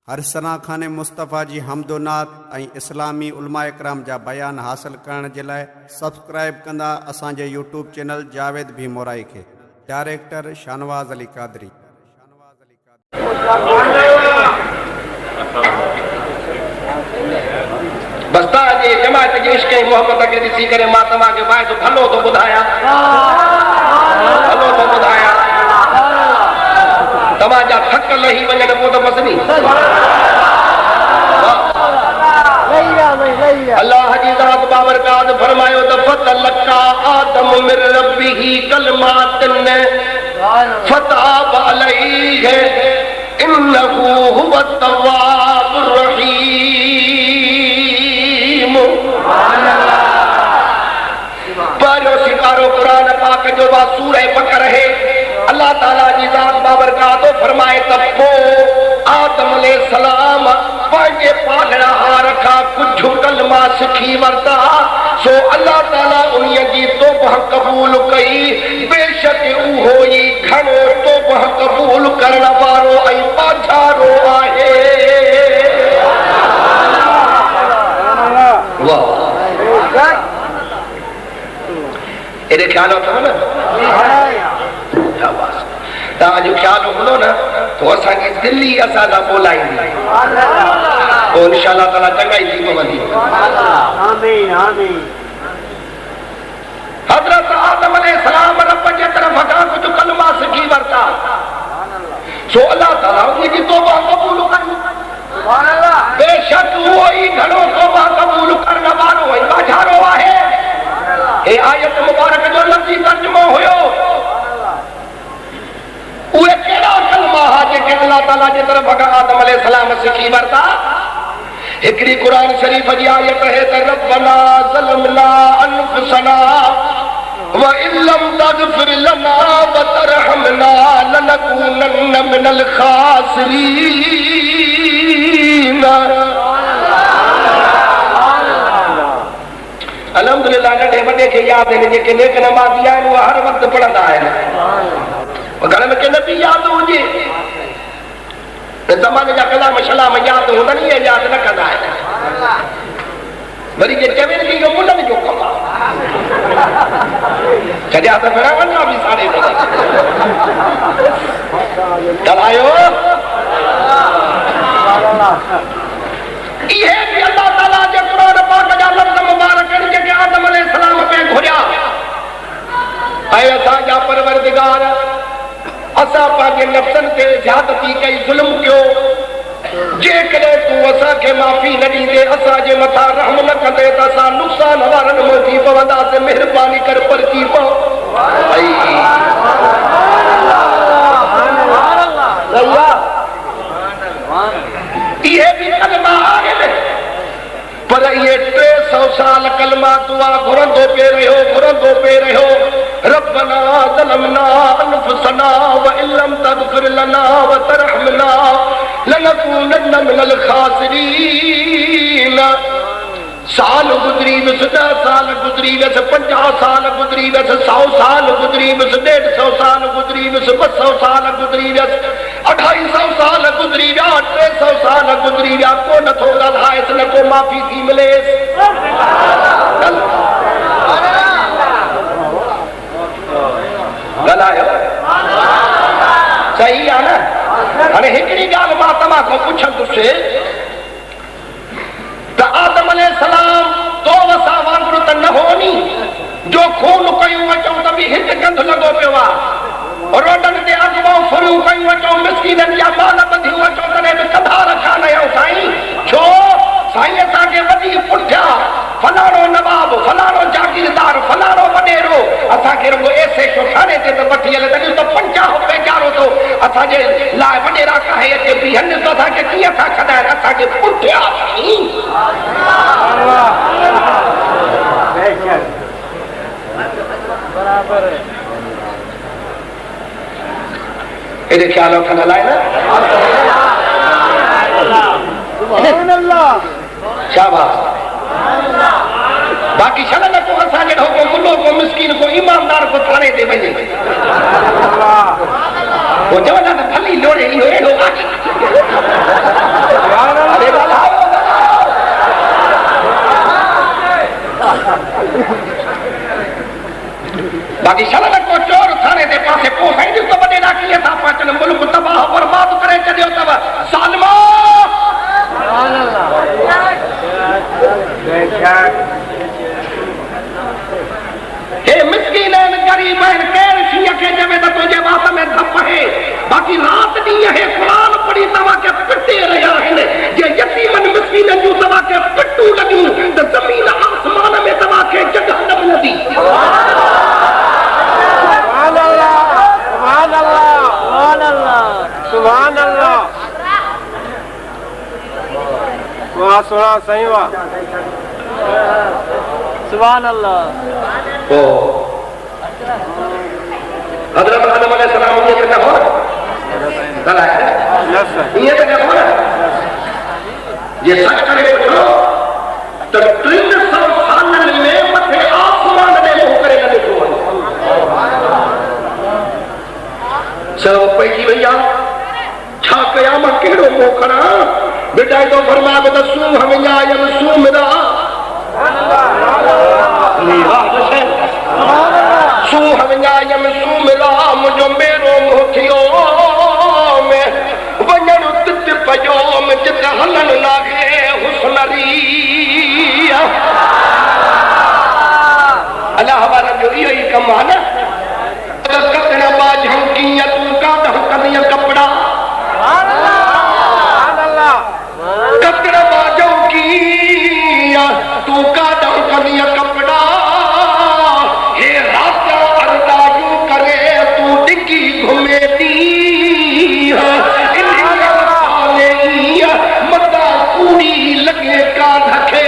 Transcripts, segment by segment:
हरसना खाने मुस्तफ़ा जी हमदोनात ऐं इस्लामी उलमा इकराम जा बयान हासिल करण जे लाइ सब्सक्राइब कंदा असांजे यूट्यूब चैनल जावेद भी मोराई खे। डायरेक्टर शानवाज़ अली कादरी। बस्ता जे जमात जे इश्क़ मोहब्बत के ॾिसी करे मां तव्हांखे वाइदो भलो थो ॿुधायां, भलो थो ॿुधायां। तव्हांजा थक लही वञनि पोइ त बस नी। अल्लाह जी ज़ात बाबरकात फरमायो त फतलका आदम मिन रब्बिही कलमातिन फताब अलैहि इन्नहु हुवत तव्वाबुर रहीम। पहिरियों सिपारो कुरान पाक जो बा सूरह बकरा है। अल्लाह ताला जी ज़ात बाबरकात फरमाए त पोइ आदम अलैहिस्सलाम पंहिंजे पालणहार खां कुझु कलमा सिखी वरिता, सो अल्लाह ताला उन्हीअ जी तौबह क़बूल कई। बेशक उहो ई घणो तौबह क़बूल करण वारो ऐं बाज़ारो आहे। वाह, एॾे ख़्याल अथव न? तव्हां जो ख़्याल हूंदो न तो असांजी दिल्ली असां लाइ ॿोलाईंदी, पोइ इंशाअल्लाह ताला चङाई थी पवंदी। हज़रत आदम अलैहिस्सलाम रब जे तरफ़ खां कुझु कलमा सिखी वरिता, सो अल्लाह ताला उन्ही जी तौबा क़बूल कई। बेशक उहो ई घणो तौबा क़बूल करण वारो ऐं बाज़ारो आहे। हे आयत मुबारक जो लफ़्ज़ी तर्जुमो हुयो। उहे कहिड़ा कलमा हा जेके अल्लाह ताला जे तरफ़ खां आदम अलैहिस्सलाम सिखी वरिता? हिकिड़ी क़ुरान शरीफ़ जी आयत है त रब्बना ज़लमना अनफुसना व इल्लम तग़फिर लना व तरहमना लनकूनन्न मिनल ख़ासिरीन। अल्हम्दुलिल्लाह नंढे वॾे खे यादि आहिनि, जेके नेक नमाज़ी आहिनि उहे हर वक़्तु पढ़ंदा आहिनि। घर में के नबी यादि हुजे ज़माने जा कलाम शलाम यादि हूंदनि, इहे यादि न कंदा आहिनि। वरी जे चवे थी इहो मुंडनि जो कमु आहे, छॾिया त भेण वञा बि साड़े ॻाल्हायो। इहे बि अल्लाह ताला जे क़ुरान पाक जा लफ़्ज़ मुबारक आहिनि जेके आदम अलैहिस्सलाम पे घुरिया। ऐं असांजा परवरदिगार असां पंहिंजे नफ़्सनि ते ज़्यादती कई, ज़ुल्म कयो। जेकॾहिं तूं असांखे माफ़ी न ॾींदे, असांजे मथां रहम न कंदे त असां नुक़सान वारनि में थी पवंदासीं। महिरबानी कर परची पओ। इहे बि कलमा आहिनि, पर इहे 300 साल कलमा दुआ घुरंदो पे रहियो। रब्बना ज़लमना अनफुसना व इल्लम तग़फिर लना व तरहमना लनकूनन्न मिनल ख़ासिरीन। साल गुज़री वियुसि, 10 साल गुज़री वियुसि, 50 साल गुज़री वियुसि, 100 साल गुज़री वियुसि, 150 साल गुज़री वियुसि, 200 साल गुज़री वियुसि, 250 साल गुज़री विया, 300 साल गुज़री विया, को नथो ॻाल्हाएसि, न को माफ़ी थी मिलेसि। ॻाल्हायो सही आहे न? हाणे हिकिड़ी ॻाल्हि मां तव्हां खां पुछंदुसि त आदम अलैहिस्सलाम तो वसा वांगुरु त न हो नी, जो खून कयूं अचूं त बि हिकु गंध लॻो पियो आहे। रोडनि ते अॻिवां फुरियूं कयूं अचूं, मिस्कीननि जा माल ॿधियूं अचूं, तॾहिं बि कंधा रखा न आहियूं साईं। छो? साईं असांखे वॾी पुठिया फलाणो नवाब, फलाणो जागीरदार, फलाणो वॾेरो असांखे रुगो ऐसे ठिकाने ते त वठी हले, तॾहिं त 50 बेचारो थो असांजे लाइ वॾेरा काहे अचे बीहनि, त असांखे कीअं था छॾाइनि? असांखे पुठिया साईं। एॾे ख़्याल रखण लाइ न शाबाश। बाक़ी छॾ न को असांजे को मुल्लो को मिस्कीन को ईमानदार को थाने ते वञे, वो चवंदा त भली लोड़े इहो अहिड़ो आहे। वाह सोना सही वाह सुभान अल्लाह ओ हजरत आदम अलैहिस्सलाम ये कहता हो चला है ये कहता हो ये सच करे पूछो तो 300 साल में मथे आसमान ने मुंह करे न देखो सब पैकी भैया छा कयामत केड़ो मोकरा बेटा तो फरमा बता सू हमें आयम सू मेरा सू हमें आयम सू मेरा मुझो मेरो मोथियो में वणन तित पयो में जित हलन लागे हुस्नरी अल्लाह हमारा जो ये कमाल है कतरा बाज हम किया तू का कनिया कपड़ा कतरा बाजों की तू का कनिया कपड़ा हे राजा अरदायू करे तू डिग्गी घुमेती मता कूड़ी लगे का धके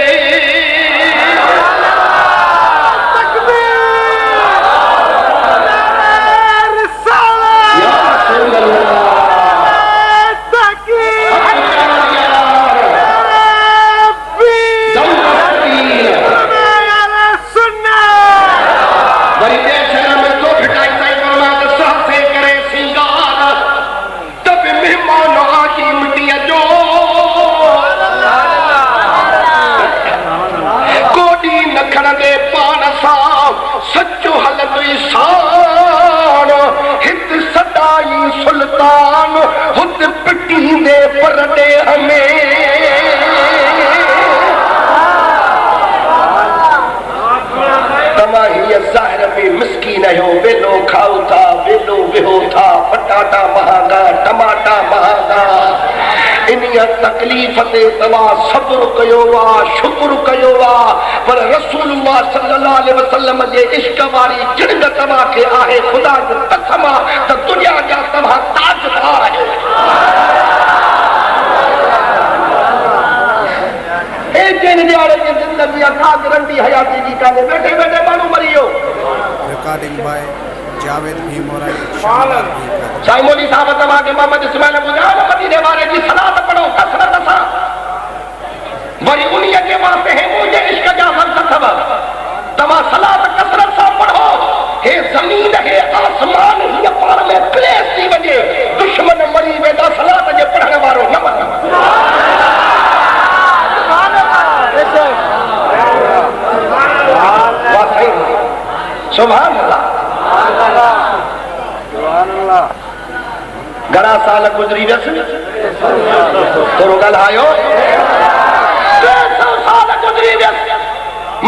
सचो हलंदो इंसान हित सदाई सुल्तान हुत पिटी दे परदे हमें तमाही ज़ाहिर में मिस्कीन हो वेलो खाओ था वेलो वेहो था पटाटा महंगा टमाटा महंगा इनिया तकलीफ ते तवा सब्र कयो वा शुक्र कयो वा पर रसूलुल्लाह सल्लल्लाहु अलैहि वसल्लम जे इश्क वारी जिंद तवा के आहे खुदा जो कसम त दुनिया जा तवा ताजदार है ए जिन दिहाड़े की जिंदगी का गारंटी हयाती जी का बैठे बैठे मानू मरियो रिकॉर्डिंग बाय जावेद भी मोराई शानदार भी साईं मोदी साहब तमा के मोहम्मद इस्माइल बुझाओ मदीने वाले की सलात पढ़ो कसरत सा वरी उन्हीं के वास्ते है मुझे इश्क जा फलसफा सब तमा सलात कसरत सा पढ़ो हे जमीन है आसमान ही पार में क्लेश थी वजे दुश्मन मरी वेदा सलात जे पढ़ने वारो न मर सुभान अल्लाह घणा साल गुजरी वियसि थोरो ॻाल्हायो 300 साल गुजरी वियसि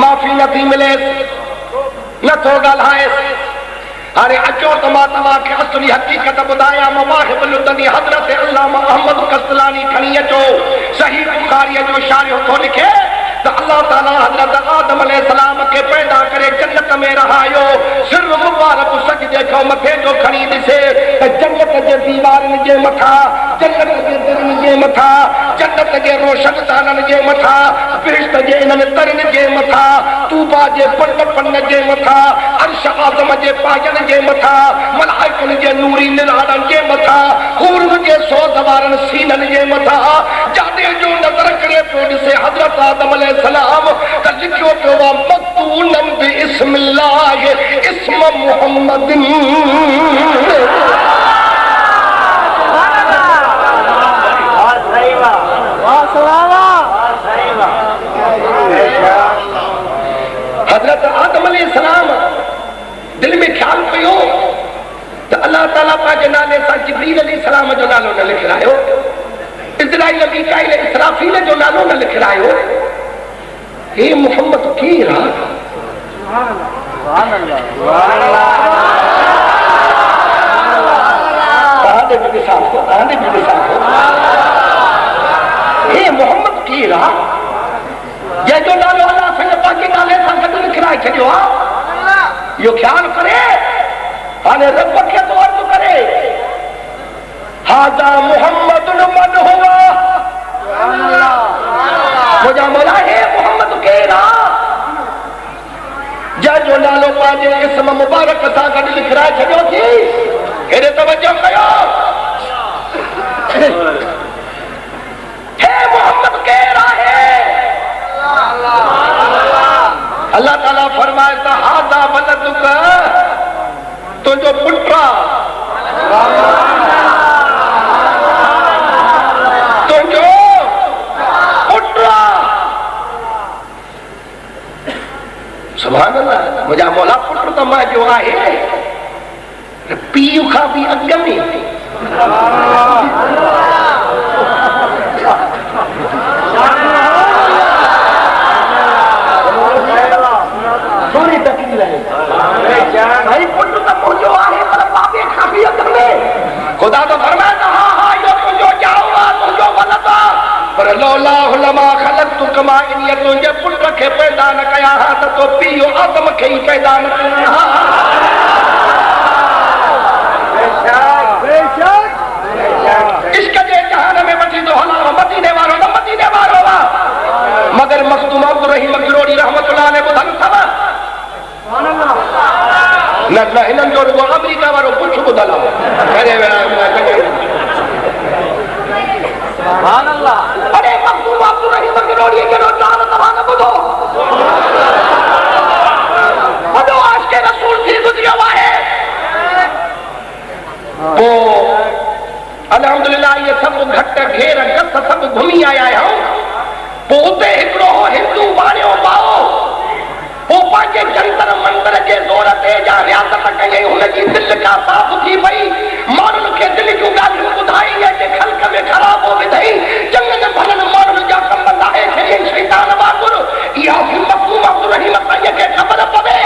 माफ़ी नथी मिलेसि नथो ॻाल्हाएसि हाणे अचो त मां तव्हांखे असली हक़ीक़त ॿुधायां मवाहिबुल लुदनी हज़रत अल्लामा अहमद कस्तलानी खणी अचो सही बुखारीअ जो शारिह थो लिखे त अल्लाह ताला हज़रत आदम अलैहिस्सलाम के पैदा करे जन्नत में रहायो सिर मुबारक सजदे खां मथे जो खणी ॾिसे त जन्नत जे दीवारनि जे मथां जन्नत जे दरनि जे मथां जन्नत जे रोशन ताननि जे मथां फ़रिश्त जे इन्हनि तरनि जे मथां तूबा जे पन जे मथां अर्श आज़म जे पायनि जे मथां मलाइकनि जे नूरी निराणनि जे मथां हूरन जे सोज़ वारनि सीननि जे मथां जाॾे जो नज़र करे पियो ॾिसे हज़रत आदम अलैहिस्सलाम त लिखियो पियो आहे मक्तूनन बि इस्मिल्लाह इस्म मुहम्मदिन हज़रत आदम अलैहिस्सलाम दिल में ख्याल पियो त अल्लाह ताला पाक नाले सां जिब्रील अलैहिस्सलाम जो नालो न लिखरायो इज़राइल मीकाइल इसराफील जो नालो न लिखरायो हे मोहम्मद कीर सुभान अल्लाह सुभान अल्लाह हे मोहम्मद कीर जंहिंजो नालो अल्लाह संग पाक नाले सां गॾु लिखराए छॾियो आहे इहो ख्याल करे हाणे रब खे तो अर्ज़ करे हाज़ा मोहम्मद मन हुआ सुभान अल्लाह जिस्म मुबारक सां गॾु लिखराए छॾियो थी। हेॾे तवजो कयो। हे मोहम्मद केरु आहे? अल्लाह ताला फरमाए त हाज़ा वलदुक, तुंहिंजो पुटु आहे, तुंहिंजो पुटु आहे। सुभान अल्लाह, मुंहिंजा मौला पुटु त मुंहिंजो आहे, पीउ खां बि अॻ में। थोरी तकलीफ़ आहे भाई, पुटु त मुंहिंजो आहे पर बाबे खां बि अॻ में। ख़ुदा तो फरमाए त हा हा इहो तुंहिंजो ॼाओ आहे, तुंहिंजो वलद आहे, पर लौला लमा ख़लक़तु कमा इन तुंहिंजे पुट खे पैदा न कया हा त तो पीउ आदम खे ई पैदा न कया हा। इश्क जे जहान में वठी तो हला मदीने वारो न मदीने वारो आहे, मगर मखदूम अब्दुल रहीम गिरोड़ी रहमतुल्लाह अलैहि ॿुधनि था न न हिननि जो रुगो अमेरिका वारो कुझु ॿुधल आहे। अरे मखदूम अब्दुल रहीम गिरोड़ी जहिड़ो नालो तव्हां न ॿुधो, वॾो आशिक़ रसूल थी गुज़रियो आहे। पोइ अल्हम्दुलिल्लाह ये सब घट घेर गस सब घुमी आया आहियूं। पोइ उते हिकिड़ो हिंदू मारियो माओ, पोइ पंहिंजे जंतर मंतर जे ज़ोर ते जा रियासत कयईं, हुनजी दिलि का साफ़ थी वई, माण्हुनि खे दिलि जूं ॻाल्हियूं ॿुधाई, जे ख़ल्क़ में ख़राबो विधई, चङनि भलनि माण्हुनि जा कम लाहे छॾियईं शैतान वांगुर। इहा मखदूम अब्दुल रहीम साईं खे ख़बर पवे।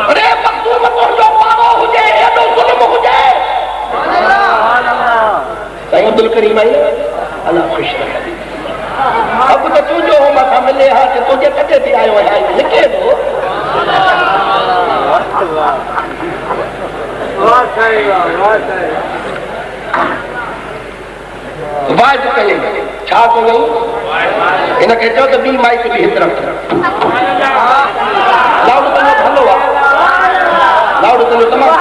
अरे मखदूम तुंहिंजो पारो हुजे, एॾो ज़ुल्म हुजे। साईं अब्दुल करीम आई अल्लाह ख़ुशि रखे। अब तो तुझो हो मथा मिले हा कि तुझे कदे थी आयो है लिखे दो। वाज कहे छा को गई इन के चो तो बी माइक भी हित रख लाउड तो भलो आ, लाउड तो तमाम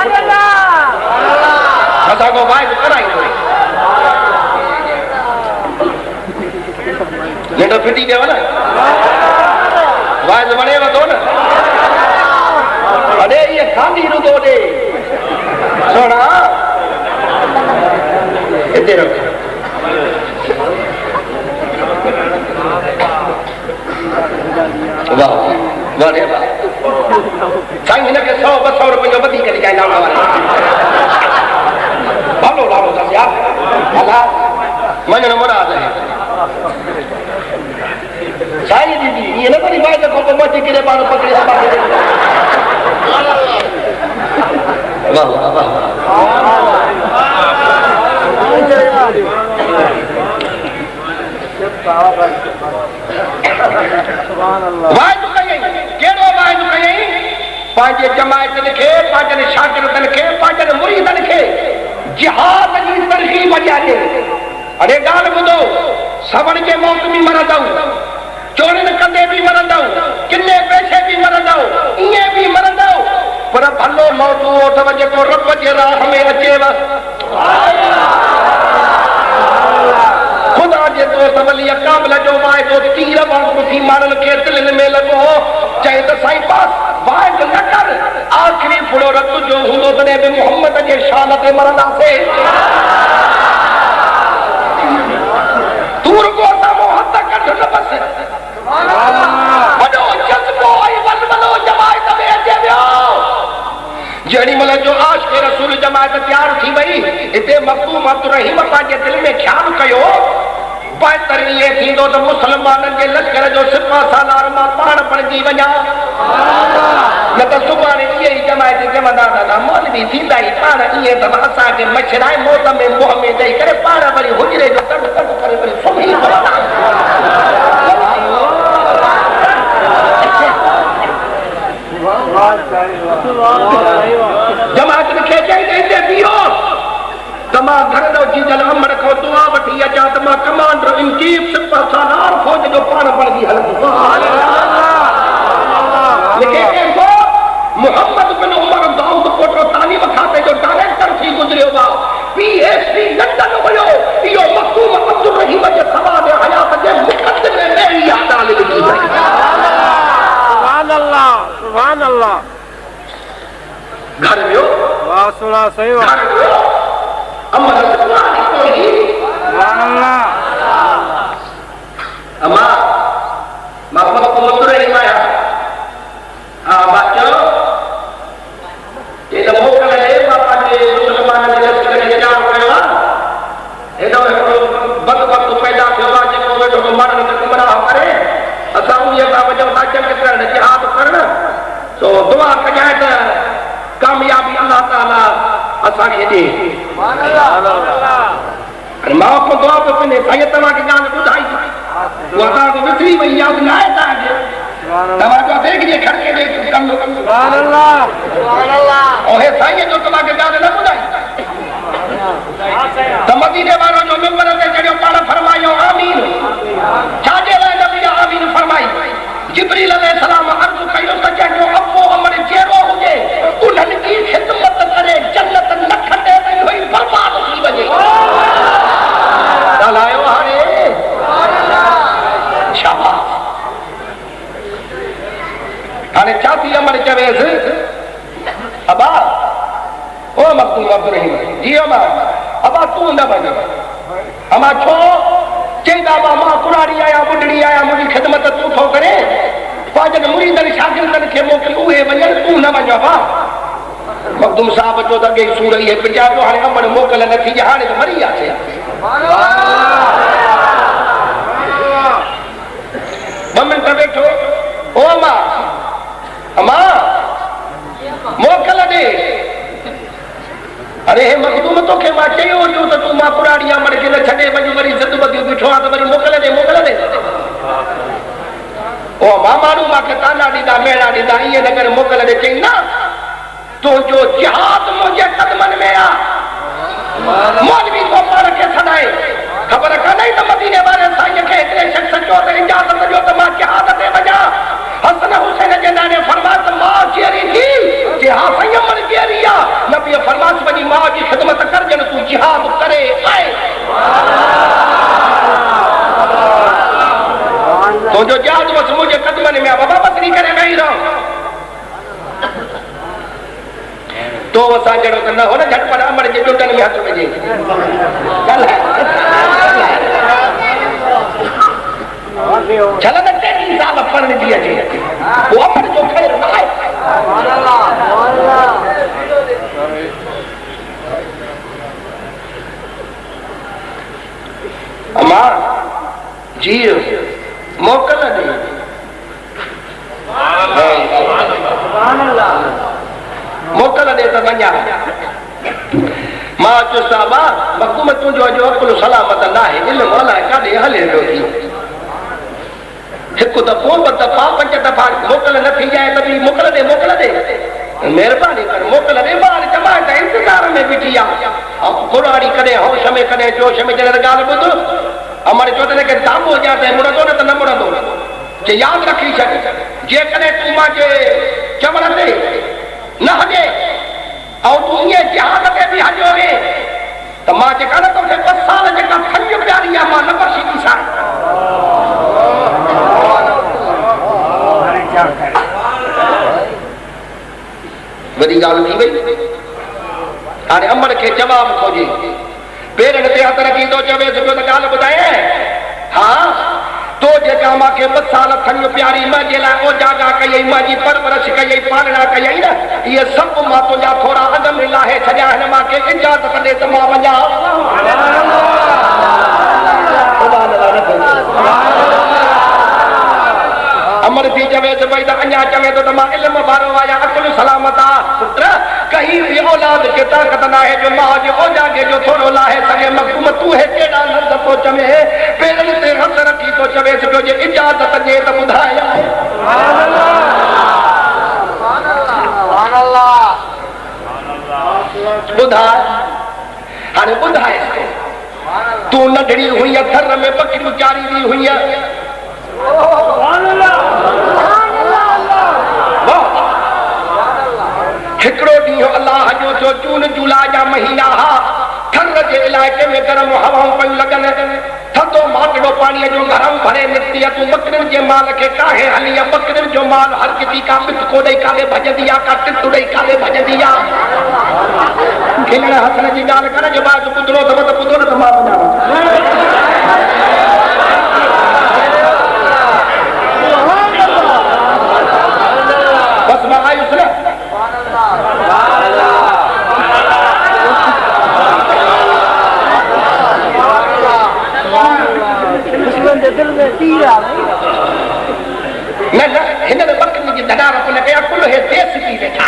असा को वाज कराई तो लेटो फिटी देव न वाज वणे वधो न। अरे ये खांदी रुदो दे सोना इते रख। वाह वाह रे वाह। साईं हिन खे 100-200 रुपए जो वधीक ॾिजाई लाउड वारे भलो लाउड अथसि यार अला वञण मुराद आहे। साईं दीदी ये न करी बात को मची किरे पाण पकड़े सा बात। वाह वाह वाह सुभान अल्लाह। वाह तो कहीं केड़ो वाह तो कहीं पांचे जमायतन खे, पांचे शागिर्दन खे, पांचे मुरीदन खे जिहाद जी तरकीब ॾियारे। अरे ॻाल्हि ॿुधो, सवण जे मौत में मरंदव, चोरन कंदे भी मरंदव, किन्ने पैसे भी मरंदव, इए भी मरंदव, पर भलो मौत उहो जेको रब जे राह में अचेव। खुदा जे दोस्त वली काबिल जो वाइदो तीर वांगुरु थी माण्हुनि खे दिलनि में लॻो, चए त साईं पास वाइदो न कर, आख़िरी फुड़ो रत जो हूंदो तॾहिं बि मोहम्मद जे शान ते मरंदासीं। तूं रुॻो साम्हूं हथ कढ न बस। वॾो जज़्बो ऐं वलवलो जमायत में अचे वियो। जेॾी महिल जो आशिक़ रसूल जमायत तयारु थी वई, हिते मखदूम अब्दुल रहीम पंहिंजे दिलि में ख़्यालु कयो, बहितर ईअं थींदो त मुस्लमाननि जे लश्कर जो सिपा सालार मां पाण बणिजी वञा, न त सुभाणे इहे ई जमायत चवंदा दादा मौलवी थींदा ई पाण ईअं त असांखे मछराए मौत में मुंहं में ॾेई करे पाण वरी हुजरे जो तड़ तड़ करे वरी सुम्ही पवंदा। जमात खे चई ॾे बीहो त मां घर जो जीजल अमड़ खां दुआ वठी अचां त मां कमांडर इन चीफ सिपह सालार फौज जो पाण बणजी हलंदी लेकिन को मोहम्मद बिन उमर दाऊद कोटो तालीम खाते जो डायरेक्टर थी गुजरियो बा पीएचडी लंडन हुयो इयो मखदूम अब्दुल रहीम जे सवाल हयात जे मुकद्दमे में इहा तालीम दी सुभान अल्लाह घर में वाह सुना सही वाह अमर सुभान अल्लाह अम्मा मोहम्मद अब्दुल रहीम आया बच्चों ये तो मोकल है बापा ने मुसलमान ने लश्कर जान कयो एडो बद वक्त पैदा थियो बा जेको वेठो मरण के गुमराह करे असा उहे का वजह ताजम के करण जिहाद करण तो दुआ कजाए त कामयाबी अल्लाह ताला असा के दे सुभान अल्लाह मां को दुआ पे ने साईं तमा के जान बुधाई वो ता को विसरी वई याद ना है ता तमा जो देख जे खड़के दे कम सुभान अल्लाह ओ हे साईं जो तमा के जान न बुधाई त मदीने वालो जो मिंबर ते चढ़ियो पाण फरमायो आमीन छाजे लाइ नबी आमीन फरमाई जिब्रील अलैहिस्सलाम अर्ज़ कयो त जो अब्बो अमर चेरो हुजे उन्हनि की खिदमत करे जन्नत न खटे वई हुई बर्बाद थी वञे ॻाल्हायो हाणे शाबाश हाणे छा थी अमर चवेसि अबा ओ मखदूम अब्दुल रहीम जी अमा अबा तू न वञ अमा छो चईंदा बा मां कुराड़ी आया बुढ़ड़ी आया मुंहिंजी ख़िदमत तूं थो करे पाजन मुरीदनि शागिर्दनि खे मोकिल उहे वञनि तूं न वञ बा मखदूम साहब जो त अॻे सूर इहे पिजा जो हाणे अमर मोकल न थी हाणे त मरी वियासीं ॿ मिंट वेठो ओ अमा अमा मोकल ॾे अरे हे मखदूम तोखे मां चयो हुयो त तूं मां पुराणी अमर खे न छॾे वञ वरी ज़िद बदियूं बीठो आहे त वरी मोकल ॾे ओ मां माण्हू मूंखे ताना ॾींदा मेड़ा ॾींदा ईअं न करे मोकल ॾे चई न तुंहिंजो जिहाद मुंहिंजे कदमनि में आहे मौलवी को पाण खे सॾाए ख़बर कान्हे त मदीने वारे साईं खे हिकिड़े शख़्स चयो त इजाज़त ॾियो त मां जिहाद ते वञा हसन हुसैन जे नाले फरमात मां चेरी थी जे हा साईं अमर चेरी आहे नबी फरमात वञी मां जी ख़िदमत कर जन तूं जिहाद करे आए तुंहिंजो जिहाद बसि मुंहिंजे कदमनि में आहे बाबा बसरी करे वेही रहो तो वसा जड़ो त न हो न झटपट अमर जे ॾुंडनि में हथ विझे चल न 3 साल पढ़ण जी अचे वो अमर जो ख़ैर न आहे अमा जी मोकल ॾे मोकल ॾे त वञा मां चयो साहबा मखदूम तुंहिंजो अॼु अकुल सलामत न आहे इल्मु अलाए काॾे हले पियो थी हिकु दफ़ो ॿ दफ़ा 5 दफ़ा मोकल न थी जाए त बि मोकल ॾे महिरबानी कर मोकल ॾे ॿार जमायत इंतज़ार में बीठी आहे कुराड़ी कॾहिं होश में कॾहिं जोश में जॾहिं ॻाल्हि ॿुध अमर चयो त हिनखे दाबो ॾियां त मुड़ंदो न त न मुड़ंदो जे यादि रखी छॾ जेकॾहिं तूं मुंहिंजे चवण ते न हले ऐं तूं ईअं जिहाद ते बि हलियो आहे त मां जेका न तोखे 2 साल जेका खंज प्यारी आहे मां न बख़्शी ॾीसां वॾी ॻाल्हि थी वई हाणे अमर खे जवाबु थो ॾे पेरनि ते हथ रखी थो चवेसि पियो त ॻाल्हि ॿुधाए हा तो जेका मूंखे 2 साल खंज प्यारी मुंहिंजे लाइ ओजागा कयई मुंहिंजी परवरिश कयई पालना कयई न इहे सभु मां तुंहिंजा थोरा अदम लाहे छॾिया आहिनि मूंखे इजाज़त ॾे त मां वञा अमर थी चवेसि भई त अञा चवे थो त मां इल्मु वारो आहियां अकुल सलामत आहे पुट कहीं बि औलाद खे ताक़त न आहे जो मां जे ओजागे जो थोरो लाहे सघे मखदूम तूं हे केॾा लफ़्ज़ थो चवे पेरनि ते हथ रखी थो चवेसि पियो जे इजाज़त ॾे त ॿुधाए ॿुधाए हाणे ॿुधाए तू नंढड़ी हुई थर में बकरियूं चारी दी हुई हिकिड़ो ॾींहुं अलाह जो थियो जून जुलाई जा महीना हा थर जे इलाइक़े में गरम हवाऊं पयूं लॻनि थधो माटड़ो पाणीअ जो गरम भरे निकिती तूं बकरियुनि जे माल खे काहे हली बकरियुनि जो माल हर किसी का बिस्को ॾेई काॾे भॼंदी आहे का टिट ॾेई काॾे भॼंदी आहे खिलण हसण जी ॻाल्हि कर जे बाद ॿुधणो अथव त ॿुधो न त मां वञां बसि मां आयुसि न न हिन बकरियुनि जी दॾारत न कया कुल हे देश थी वेठा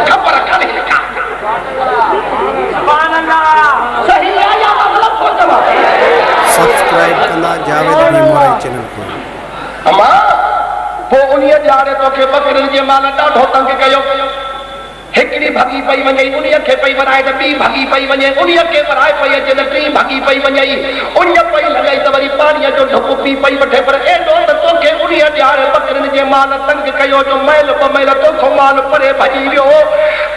ख़बर कान्हे वेठा सही आहे या ग़लति थो चवां सब्सक्राइब कंदा जावेद भी मोराई चैनल खे अमा पोइ उन्हीअ ॼाणे तोखे बकरियुनि जे माल ॾाढो तंग कयो हिकिड़ी भगी पई वञे उन्हीअ खे पई वराए त ॿी भगी पई वञे उन्हीअ खे वराए पई अचे त टी भगी पई वञे उन्हीअ पई लॻई त वरी पाणीअ जो ढुक पी पई वठे पर एॾो त तोखे उन्हीअ ॼाणे बकरियुनि जे माल तंग कयो जो मैल ॿ मैल तोखो माल परे भॼी वियो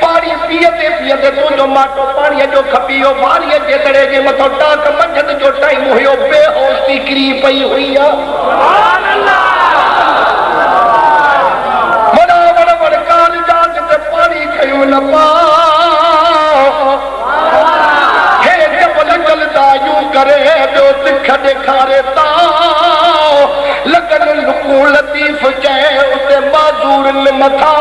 पाणी पीअंदे पीअंदे तुंहिंजो माटो पाणीअ जो खपी वियो वारीअ जे दड़े जे मथां टाक मंझंदि जो टाइम हुयो बेहोश थी किरी पई हुई न हे जबल जलदा यूं करे ॿियो तिख ॾेखारे था लॻन लुकूं लतीफ़ चए उते माज़ूरनि मथां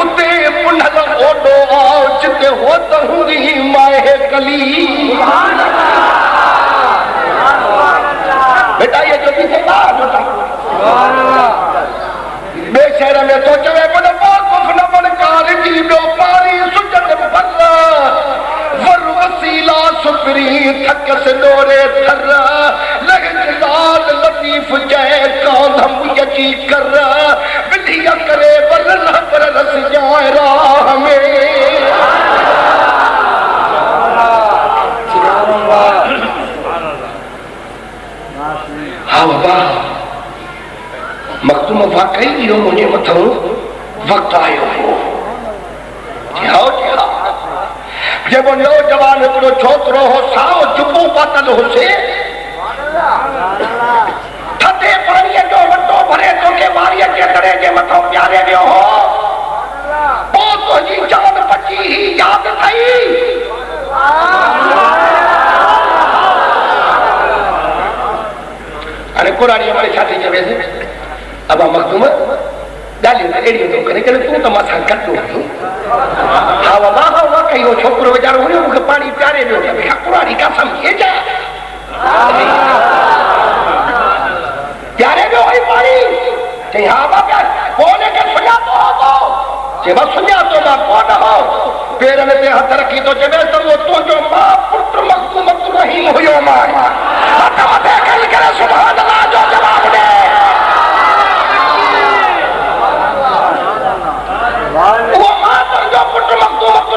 उते पुनल ओॾो आओ जिते हो त हूंदी माए कली बेटा ये जो थी थिए ॿिए शहर में तो चवे मन पाणी सुजन भल वर वसीला सुपरी थक से डोरे थर लाल लतीफ जय कांधम यकी कर विधिया करे बल न पर रस जाए राह में हाँ बाबा मखदूम वाकई इहो मुंहिंजे मथां वक़्तु आयो हो जेको नौजवान हिकिड़ो छोकिरो हो साओ जुबो पातल होसे थधे पाणीअ जो वॾो भरे तोखे वारीअ जे दड़े जे मथां प्यारे वियो हो पोइ तुंहिंजी जान बची ही यादि अथई हाणे कुराड़ीअ वारे छा थी चवेसि अबा मखदूम ॻाल्हियूं त अहिड़ियूं थो करे तूं त मां सां गॾु हा वाह वाह कई हो छोकिरो वीचारो हुयो मूंखे पाणी प्यारे ॾियो कुराड़ी का सम्झे जा प्यारे ॾियो वरी पाणी चई हा मां प्यार पोइ हुनखे सुञातो हो चई मां सुञातो मां कोन हो पेरनि ते हथ रखी थो चवे त उहो तुंहिंजो मां पुट मखदूम रहीम हुयो मां हथ मथे खणी करे सुभाणे अल्लाह जो जवाब ॾे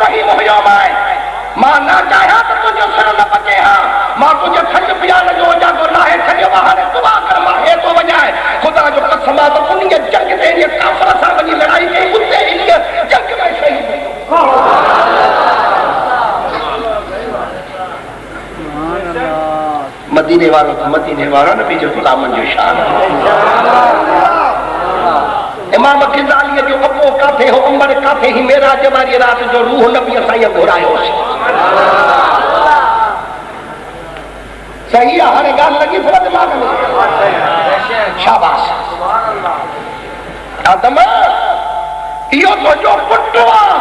रहीम हुयो मां न चाहियां त तुंहिंजो सिर न बचे हा मां तुंहिंजे खंड पियाल जो जागो लाहे छॾियो हाणे दुआ कर मां हे थो वञाए ख़ुदा जो कसम आहे त उन्हीअ जंग ते काफ़र सां वञी लड़ाई कई उते इन्हीअ जंग में शहीद मदीने वारो नबी जो ग़ुलामनि जो शान इमाम ग़ज़ाली जो अबो काथे हो उमर काथे ही मेराज वारी रात जो रूह नबी साईं घुरायो सही आहे हाणे ॻाल्हि लॻी थोड़ा दिमाग़ में शाबाश आदम इहो तुंहिंजो पुटु आहे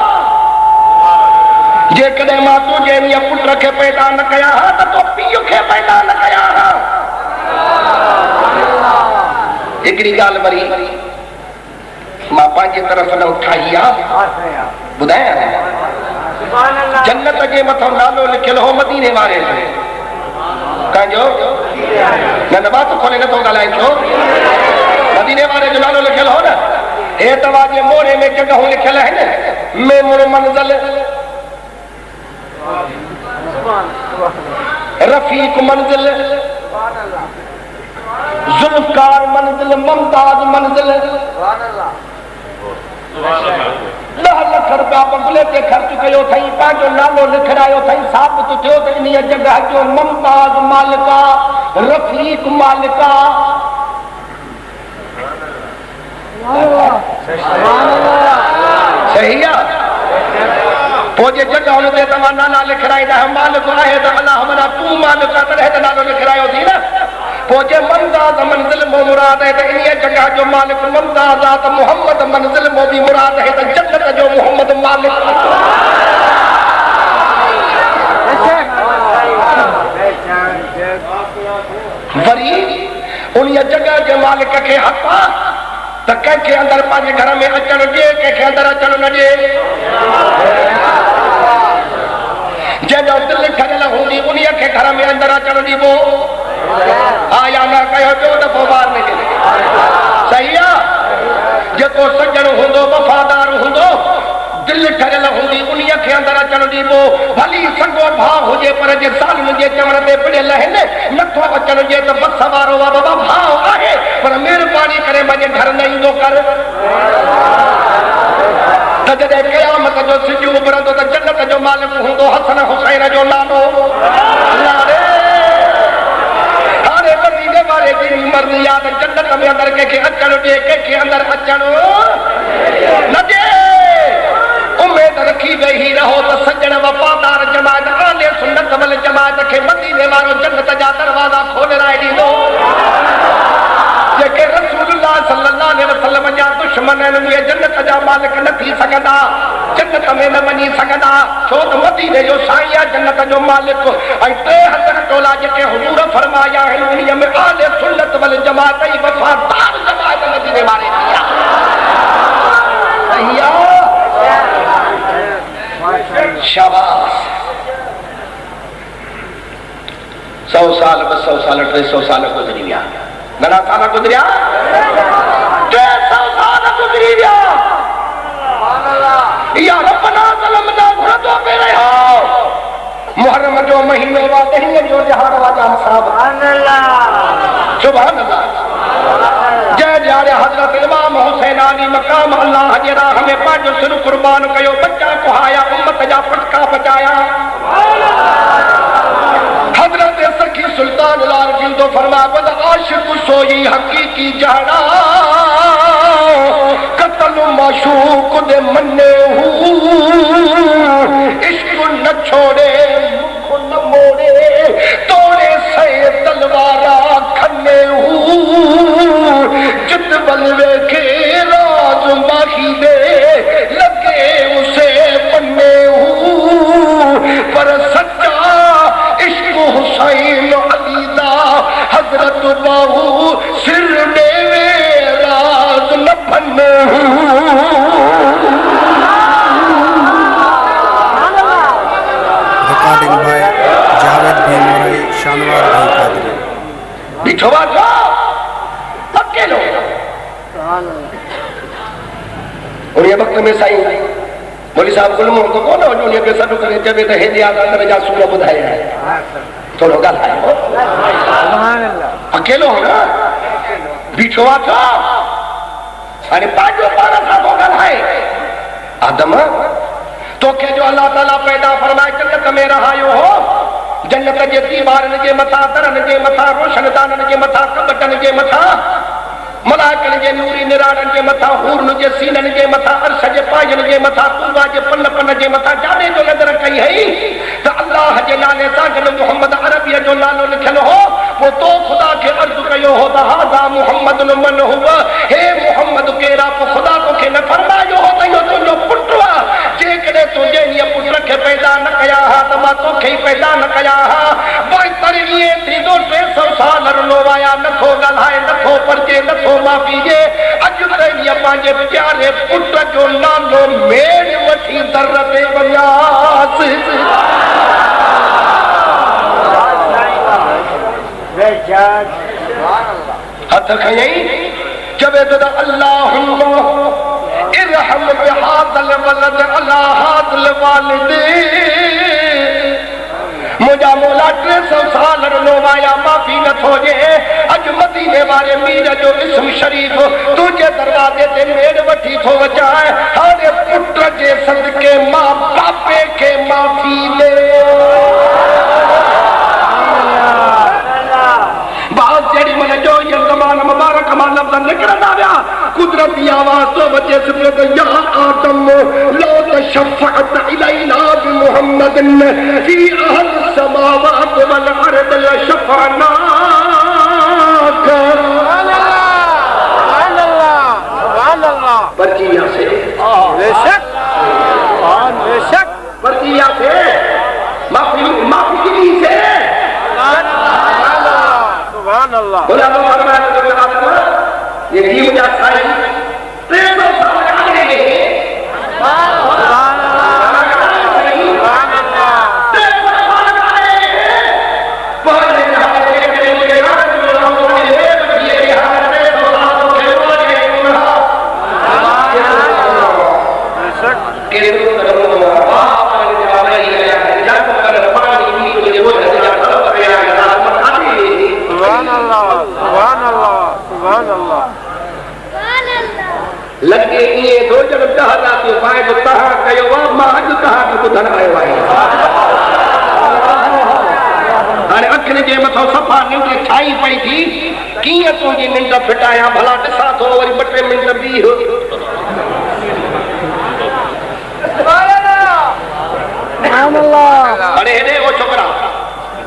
जेकॾहिं मां तुंहिंजे इन पुट खे पैदा न कया हा त तो पीउ खे पैदा न कया हा हिकिड़ी ॻाल्हि वरी मां पंहिंजे तरफ़ न उठाई आहे ॿुधायां जन्नत जे मथां नालो लिखियल हो मदीने वारे कंहिंजो न बात खोले नथो ॻाल्हाए छो मदीने वारे जो नालो लिखियल हो न हे तव्हांजे मोड़े में जॻहूं लिखियल आहिनि मेमुर मंज़ल रफीक मंजिल, जुल्फकार मंजिल, मुमताज मंजिल। 10 लाख रुपया बंगले ते खर्च कयो थई, पंहिंजो नालो लिखायो थई, साबित थियो त इन जगह जो मुमताज मालिका, रफीक मालिका। सही आहे। पोइ जे जॻह ते तव्हां नाला लिखाईंदा मालिक आहे त अलाह मना तूं मालिक आहे तॾहिं त नालो लिखायो थी न। पोइ जे मुमताज मंज़िल मो मुराद आहे त इन जॻह जो मालिक मुमताज आहे त मोहम्मद मंज़िल मो बि मुराद आहे त जन्नत जो मोहम्मद मालिक। वरी उन जॻह जे मालिक खे हक़ आहे त कंहिंखे अंदरि पंहिंजे घर में अचण ॾिए, कंहिंखे अंदरि अचण न ॾिए। जंहिंजो दिलि ठहियल हूंदी उन खे घर में अंदरि अचण ॾिबो। हा या न कयो ॿियो दफ़ो ॿार निकिरे। सही आहे। जेको सजण हूंदो, वफ़ादार हूंदो, दिलि ठहियल हूंदी उन खे अंदरि अचण ॾिबो। भली सॻो भाउ हुजे पर जे सालनि जे चवण ते पिड़ियल आहिनि, नथो अचण ॾिए त बस वारो आहे बाबा भाउ आहे पर महिरबानी करे मुंहिंजे घर न ईंदो कर। त जॾहिं क़यामत जो सिजु उभरंदो त जन्नत जो मालिक हूंदो हसन हुसैन जो नालो। हाणे मदीने वारे जी मर्ज़ी आहे त जन्नत में अंदरि कंहिंखे अचण ॾिए, कंहिंखे अंदरि अचण न ॾिए। उमेद रखी वेही रहो त सजण वफ़ादार जमात आले सुन्नत वल जमात खे मदीने वारो जन्नत जा दरवाज़ा खोलाए ॾींदो। जेके रसूलुल्लाह सल्लल्लाहु अलैहि वसल्लम जा दुश्मन आहिनि उहे जन्नत जा मालिक न थी सघंदा, जन्नत में न वञी सघंदा, छो त मदीने जो साईं आहे जन्नत जो मालिक। ऐं 3 हज़ार टोला जेके हुजूर फरमाया आहिनि उन्हीअ में आले सुन्नत वल जमात ई वफ़ादार जमात मदीने वारे जी आहे। शाबाश। 100 साल 200 साल 300 साल गुज़री विया। घणा साल गुज़रिया? 300 साल गुज़री विया। या रब्बना ज़लमना घुरंदो पे रहियो। मुहर्रम जो महीनो वा दहीअ जो जहार वाजा साहब। सुभान अल्लाह। जय ॾियारे हज़रत इमाम हुसैन अली मक़ाम अल्लाह जे राह में पंहिंजो सिर कुर्बान कयो, बच्चा कुहाया, उम्मत जा फटका बचाया। हज़रत सखी सुल्तान लाल जिंदो फरमाया बद आशिक सोई हकीकी जाना कतल माशूक दे मन्ने इश्क न छोड़े मुख न मोड़े तोड़े से तलवारा खन्ने जित बलवे के राज माही दे लगे उसे पन्ने पर सच्चा इश्क हुसैन अली दा हजरत बाहू सिर देवे राज न पन्ने। रिकॉर्डिंग बाय जावेद भी मोरई, शानवार भाई कादरी। बिठवा था अकेलो और ये वक्त में साईं मौलवी साहब गुलमो को कोन वञो ने पैसा तो करे चवे त हेॾे अंदर जा सूर ॿुधाया है थोड़ो ॻाल्हायो। सुभान अल्लाह। अकेलो हो ना बिठवा था अरे पांचो पाण सां को ॻाल्हाए। आदम तोखे जो अल्लाह ताला पैदा फरमाए जन्नत में रहायो हो, जन्नत जे दीवारनि जे मथां, दरनि जे मथां, रोशनदाननि जे मथां, कबटनि जे मथां, मलाइकनि जे नूरी निराणनि जे मथां, हूरन जे सीननि जे मथां, अर्श जे पायनि जे मथां, तूबा जे पन जे मथां जाने जो नज़र कई हई त अल्लाह जे नाले सां गॾु मोहम्मद अरबीअ जो नालो लिखियलु हो। पोइ तो ख़ुदा खे अर्ज़ु कयो हो त हाज़ा मोहम्मद मन हुव, हे मोहम्मद केरा पोइ ख़ुदा तोखे न फरमायो हो त इहो तुंहिंजो पुटु आहे। जेकॾहिं तुंहिंजे इन पुट खे पैदा न कया हा त मां तोखे ई पैदा न कया हा। पोइ तरी ईअं थींदो 300 साल रुलो आया, नथो ॻाल्हाए, नथो पढ़जे, नथो माफ़ी ॾिए। अॼु त ईअं पंहिंजे प्यारे पुट जो नालो मेड़ वठी दर ते वञासि। हथ खयई चवे त अल्लाहुम्मा इरहम बिहादल वलद अला हादल वालिद। मुंहिंजा तुझा मौला 300 साल रनोवाया माफी न थोजे अज मदीने वाले मीर जो इस्म शरीफ तुझे दरवाजे ते मेड़ वठी थो वचाए हारे पुत्र जे सदके मां बापे के माफी दे बात जड़ी मन जो ये जमान मुबारक मा लफ्ज निकलदा व्या कुदरती आवाज तो बचे सुबह या आदम लो तशफ़अत इलैना बि मुहम्मदिन फी अहल समावात वल अर्द लशफ़अना पर्चिया से बेशक पर्चिया से माफी की से सुभान अल्लाह बोला तो फरमाया ये जीव जा साई 300 साल आगे सुभान लगे ये दो जन दहरा के पाए जो तहा कयो वा मां जो तहा के बुधन आयो आहे हाणे अखिन जे मथो सफा निंड ठाई पई थी कीअं तुंहिंजी निंड फिटाया भला ॾिसां थो वरी 2-3 मिंट बी हो अरे हेॾे ओ छोकरा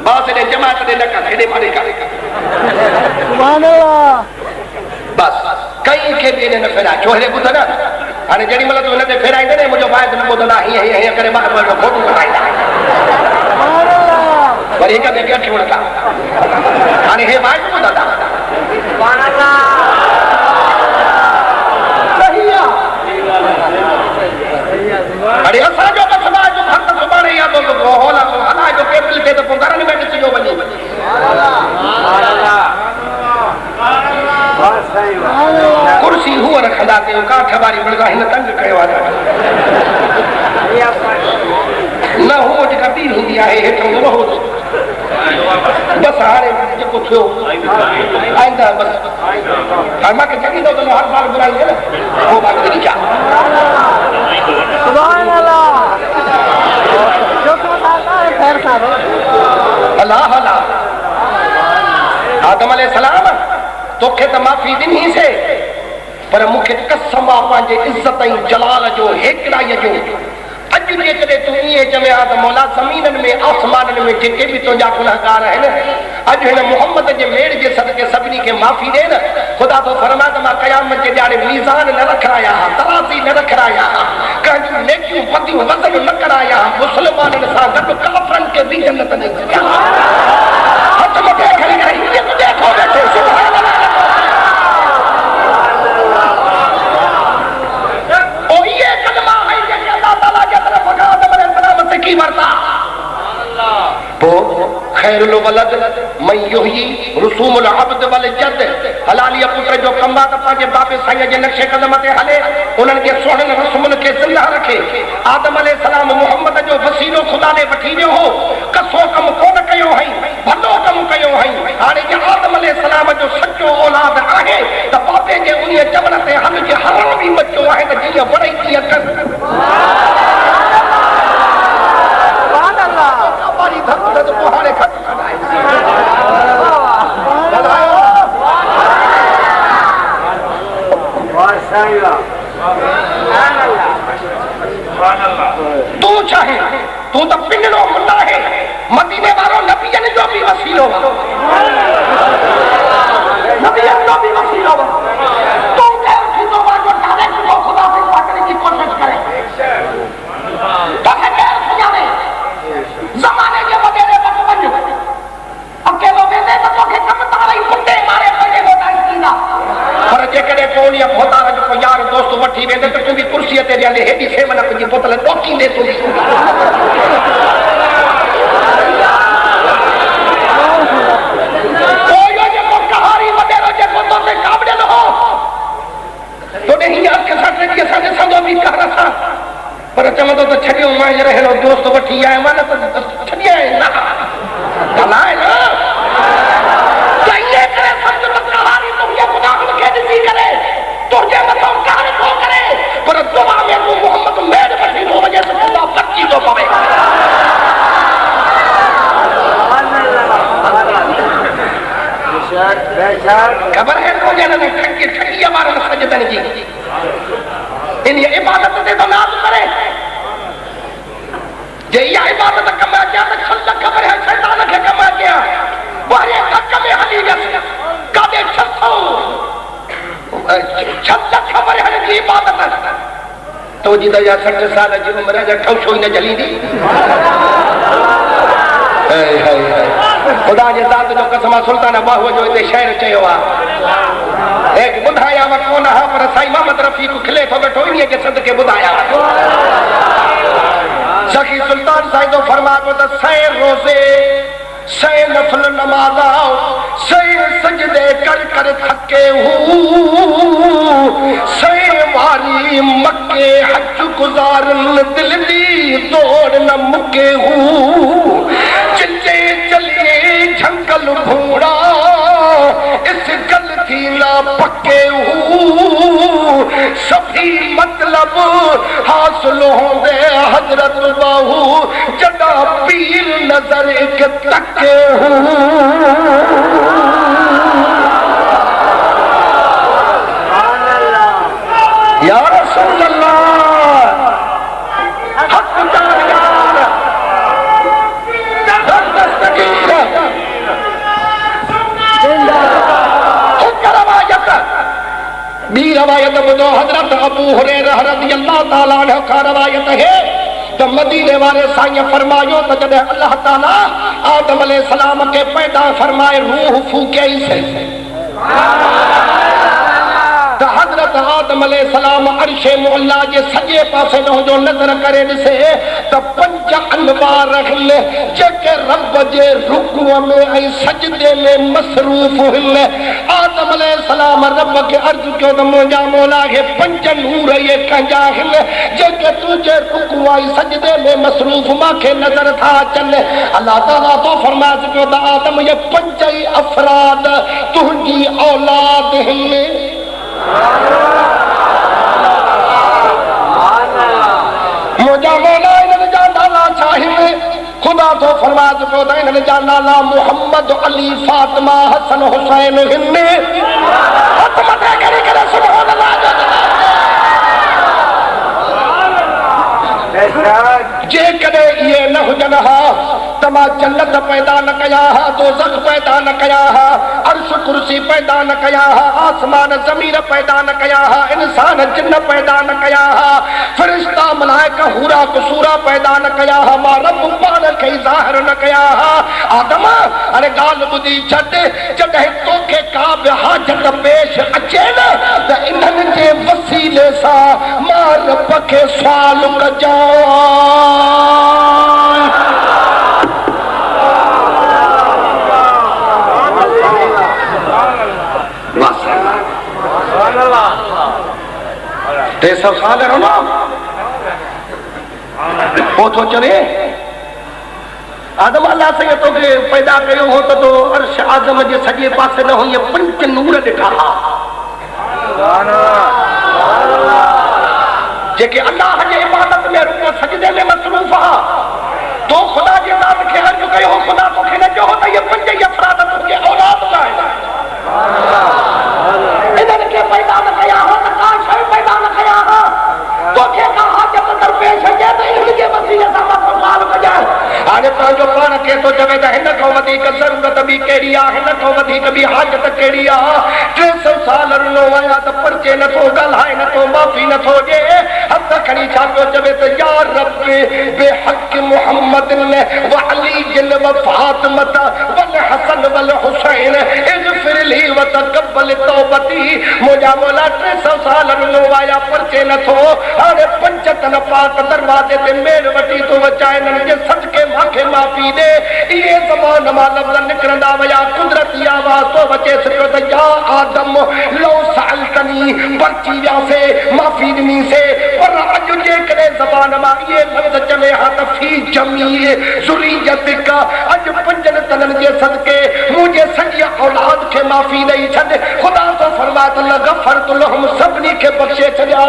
बास ने जमात दे न कर हेॾे मारे कर बस कई के भी न फेरा छोरे ॿुध न हाणे जेॾी महिल तूं हिन ते फेराईंदे न मुंहिंजो भाउ न ॿुधंदा हीअं हीअं करे ॿार ॿार फोटू कढाईंदा वरी हिक ॿिए खे अखियूं रखा हाणे हे भाउ न ॿुधंदा अरे असांजो त समाज जो भक्त सुभाणे या तो होला हलाए जो केबल खे त पोइ घरनि में ॾिसिजो वञे कुर्सी हुआ रखंदा कयो काठ वारी मिलंदा हिन तंग कयो आहे न हो जेका बि हूंदी आहे हेठों न हो बस हाणे जेको थियो आईंदा बस हाणे मूंखे चङींदो त हर साल घुराईंदे न पोइ बाक़ी वरी छा अल्लाह अल्लाह आदम अलैहिस्सलाम तोखे त माफ़ी ॾिनी से पर मूंखे कसम आहे पंहिंजे इज़त ऐं जलाल जो हेकड़ाईअ जो अॼु जेकॾहिं तूं ईअं चवे हा त मौला ज़मीननि में आसमाननि में जेके बि तुंहिंजा गुनहगार आहिनि अॼु हिन मुहम्मद जे मेड़ जे सदके सभिनी खे माफ़ी ॾे न ख़ुदा तो फरमाए त मां क़यामत जे ॾियारे मीज़ान न रखाया तराज़ी न रखाया कंहिंजूं नेकियूं बदियूं वज़न न कराया मुस्लमाननि सां गॾु काफ़रनि खे बि जन्नत न कया हथ मथे खणी खणी हीअं तुंहिंजे खो वेठे सुभाणे की वर्ता पो खैरुल वलद मैं युही रसूमुल अब्द वल जद हलालिया पुत्र जो कम्बा त पांजे बापे साईं जे नक्शे कदम ते हले उन्हनि जे सोहणनि रसूमनि खे ज़िंदा रखे आदम अलैहिस्सलाम मुहम्मद जो वसीलो ख़ुदा ने वठी वियो हो कसो कम कोन कयो हई भलो कम कयो हई हाणे जे आदम अलैहिस्सलाम जो सचो औलाद आहे त बापे जे उन चवण ते हल जे हरण बि मचो आहे त जीअं वड़ई कीअं कर हमारी धरती तो पहाड़े खत तू चाहे तू तो पिंडो मुंडा है मदीने वालों नबियन जो भी वसीलो नबियन जो भी वसीलो तू क्या चीजों का जो डायरेक्ट को खुदा से पकड़ने की कोशिश करे ताकि क्या सुनावे ज़माने के वडेरे बचवन अकेलो वेंदे त तोखे कम तारई मुंडे मारे पजे होता कींदा पर जेकॾहिं कोनिया फोतार जो को यार दोस्त वठी वेंदे त तुंहिंजी कुर्सीअ ते विहंदे हेॾी सेवन तुंहिंजी बोतल टोकींदे तुंहिंजी कोयो जेको कहारी वडेरो जेको तोखे काबड़ियल हो तोॾे हीअं अख सां टेकी सां ॾिसंदो बि कहर सां पर चवंदो त छॾियो मां हींअर हेड़ो दोस्त वठी आयो आहियां न त छॾी आहियां न खबर है मुझे ना ठगी ठगी हमारे सजदन जी इन ये इबादत से तो नाज करे जे ये इबादत कमा क्या तो खबर है शैतान के कमा क्या वारे हक में हली गस कादे छतो छत खबर है की इबादत तो जी तो या 60 साल जी उम्र जा ठौशो न जली दी खुदा जे ज़ात जो कसम सुल्तान बाहु जो इते शहर चयो आ एक बुधाया व कोन हा पर साईं मोहम्मद रफी को खिले तो बैठो इन्हीं के सदके बुधाया सखी सुल्तान साईं तो फरमातो त 100 रोजे 100 नफल नमाज़ा 100 सजदे कर कर थके हूं 100 वारी मक्के हज गुजारन दिल दी दौड़ न मुके हूं चिंचे चलिए झंगल घोड़ा इस गल थी ना पक्के हूं सभी मतलब हासिल होंदे हजरत बाहू जदा पीर नजर के तके हूं या रसूल अल्लाह हक जान यार दस्तगीर बी रवायत बुधो हजरत अबू हुरैरा रज़ियल्लाहु ताला अन्हु का रवायत है तो मदीने वाले साईं फरमायो तो जब अल्लाह ताला आदम अलैहिस्सलाम के पैदा फरमाए रूह फूके से तो हजरत आदम अलैहिस्सलाम अर्शे मुअल्ला जे सजे पासे न जो नजर करे दिसे तो 5 अनवार रहल जेके रब जे रुकू में ऐ सजदे में मसरूफ हुल आदम अलैहिस्सलाम रब के अर्ज क्यों तो मुंजा मौला के 5 नूर ये कंजा हिल जेके तुझे रुकू ऐ सजदे में मसरूफ माखे नजर था चल अल्लाह ताला तो फरमा क्यों तो आदम ये 5 अफराद तुझी औलाद हिल मुझा मौला इन जाना चाहिए खुदा तो फरमाज को इन जाना मोहम्मद अली फातिमा हसन हुसैन हिन्ने हतमते करे करे सुभान अल्लाह जे कदे ये न हुजन हा तमा जन्नत पैदा न कया हा दोज़ख पैदा न कया हा अर्श कुर्सी पैदा न कया हा आसमान ज़मीन पैदा न कया हा इंसान जिन्न पैदा न कया हा फरिश्ता मलाइका हूरा कुसूरा पैदा न कया हा मा रब पान के ज़ाहिर न कया हा आदम अरे गाल बुधी छट जडे तोखे का बि हाजत पेश अचे न त इन्हनि जे वसीले सां मा रब खे सवाल कजां ते सब साल रहो वो तो चले आदम अल्लाह से तो के पैदा कयो हो तो अर्श आदम जे सजे पासे न हो ये 5 नूर दिखा जेके अल्लाह जे इबादत में रुक सजदे में मसरूफ हा तो खुदा जे नाम के अर्ज कयो खुदा तो के न जो हो ये 5 अफराद के औलाद ना इधर के पैदा न कया हो त का शय पैदा न कया हो तो के का हाजत दरपेश है तो इनके वसीले से सवाल कजा आने तो जो पान के तो जब हिन को वधीक जरूरत भी केड़ी आ हिन को वधीक भी हाजत केड़ी आ 300 साल नो आया तो परचे न तो गलाए न तो माफी न तो जे हथ खणी छातो जबे तो या रब बेहक मोहम्मद ने व अली जिल व फातिमा व हसन व हुसैन इगफिर ली व तकब्बल तौबती मुझा मौला 300 साल नो आया परचे न तो अरे पंचतन पाक दरवाजे ते मेल वटी तो बचाए न जे सदके माखे माफी दे ये ज़बान मा लफ्ज़ निकरंदा वया कुदरती आवाज तो बचे सको त या आदम लो सअलतनी परची से माफी दिनी से पर अज जे करे ज़बान मा ये लफ्ज़ चले हा त फी जमी ज़ुरियत का अज 5 तनन जे सदके मुझे सजी औलाद के माफी दई छद खुदा तो फरमात लगफरत लहुम सबनी के बख्शे छया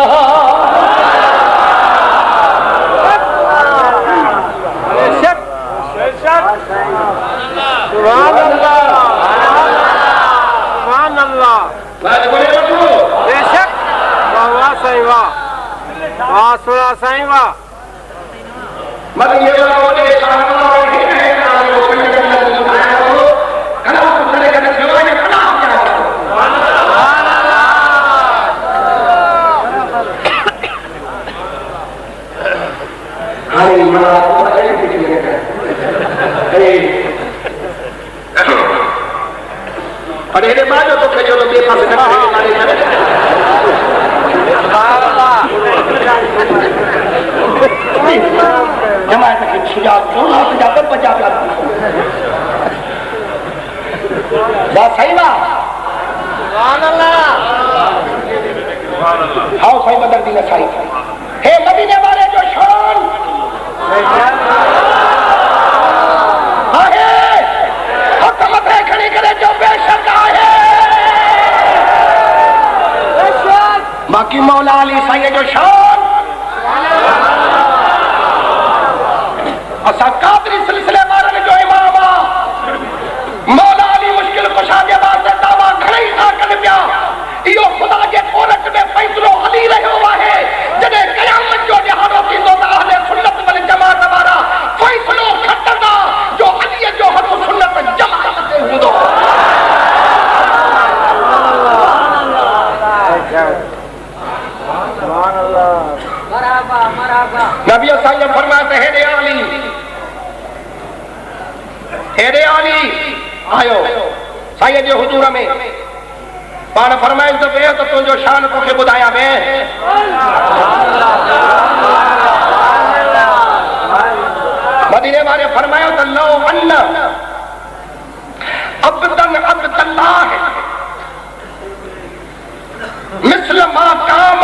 सुभान अल्लाह सुभान बात बोले बच्चों बेशक वाह वाह सही वाह वाह सुना साईं वाह मत ये वाले शानदार है ना वो कल कला करे करे सेवा ने कला हाय मना अरे रे मानो तो के जो बेपास न करे जमात के सुजात जो ना तो जाकर बचा बात सही बात सुभान अल्लाह हां सही बदल दी सही हे मदीने वाले जो शान आहे हुकूमत है खड़ी करे जो बेशक आहे बेशक बाकी मौला अली साईं जो शान असा कादरी सिलसिले वारन जो इमाम मौला अली मुश्किल कुशा जे वास्ते दावा घणई था कन पिया इहो खुदा जे कोरट में फैसलो हली रहियो आहे जॾहिं क़यामत जो ॾिहाड़ो थींदो त अहले सुन्नत वल जमात वारा फैसलो खटंदा जो अली जो हथ सुन्नत जमात ते हूंदो नबी साईं फरमाते हैं हेरे आली आयो साईं जे हुजूर में पाण फरमाइश तो वे तो तुझो शान तोखे बुधाया वे मदीने वाले फरमायो तो लो अन्न अब्दन अब्दुल्लाह मिस्ल मा काम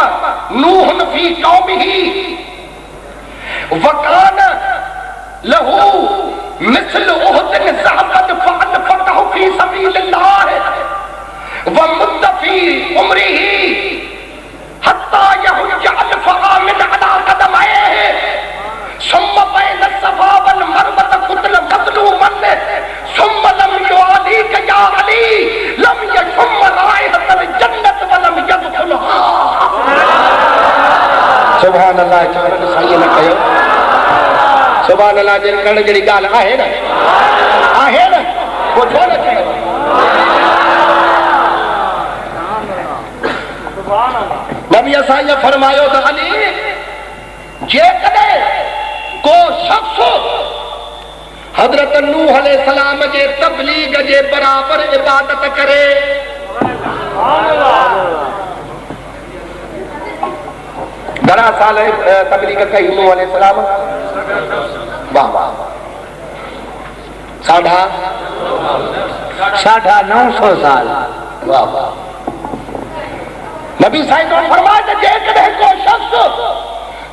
नूह फी कौमिही वकान लहू मिस्ल उहद ज़हबत फअनफक़हु फी सबीलिल्लाह व मुद्द फी उम्रिही हत्ता यहुज अल्फ आमिन अला क़दमैहि सुम्मा बैन सफ़ा वल मरवत क़ुतल मज़लूमन सुम्मा लम युआलीक या अली लम यशुम राइहतल जन्नत व लम यदखुलहा सुभान अल्लाह चवण साईं न कयो सुभान अल्लाह जे करण जड़ी गाल आहे न वो छो न कयो नबी साईं फरमायो त अली जे कदे को शख्स हजरत नूह अलैहिस्सलाम जे तबलीग जे बराबर इबादत करे घणा साल तबलीग कई नूह अलैहिस्सलाम वाह वाह 950 साल वाह वाह नबी साईं तो फरमाया जे कदे को शख्स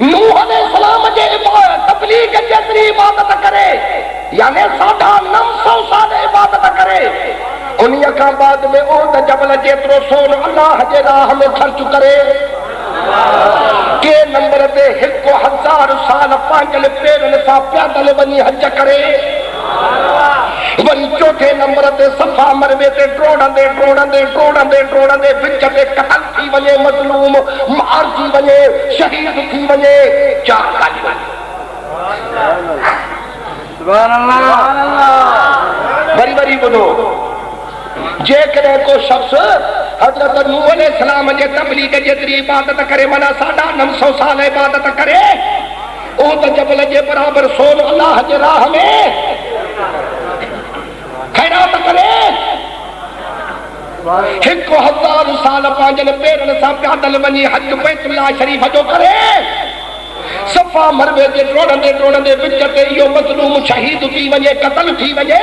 नूह अलैहिस्सलाम जे तबलीग जेतरी इबादत करे यानी 950 साल इबादत करे उन्हीं का बाद में ओद जबल जेतरो सोन अल्लाह जे राह में खर्च करे के नंबर पे 1000 साल पांचल पेरन सा पैदल वनी हज करे वरी चौथे नंबर ते सफा मरवे ते टोड़ंदे विच में कतल थी वने मजलूम मार थी वने शहीद थी वने चार काज सुभान अल्लाह वरी बुधो जे कदे को शख्स हजरत नूह अलैहिस्सलाम जे तबलीग जेतरी इबादत करे माना 950 साल इबादत करे ओ त जबल जे बराबर सोन अल्लाह जे राह में खैरात करे 1000 साल पांचल पेरन सा पैदल वनी हज बैतुल्लाह शरीफ जो करे सफा मरवे जे टोड़ंदे विच ते इहो मजलूम शहीद थी वने कतल थी वने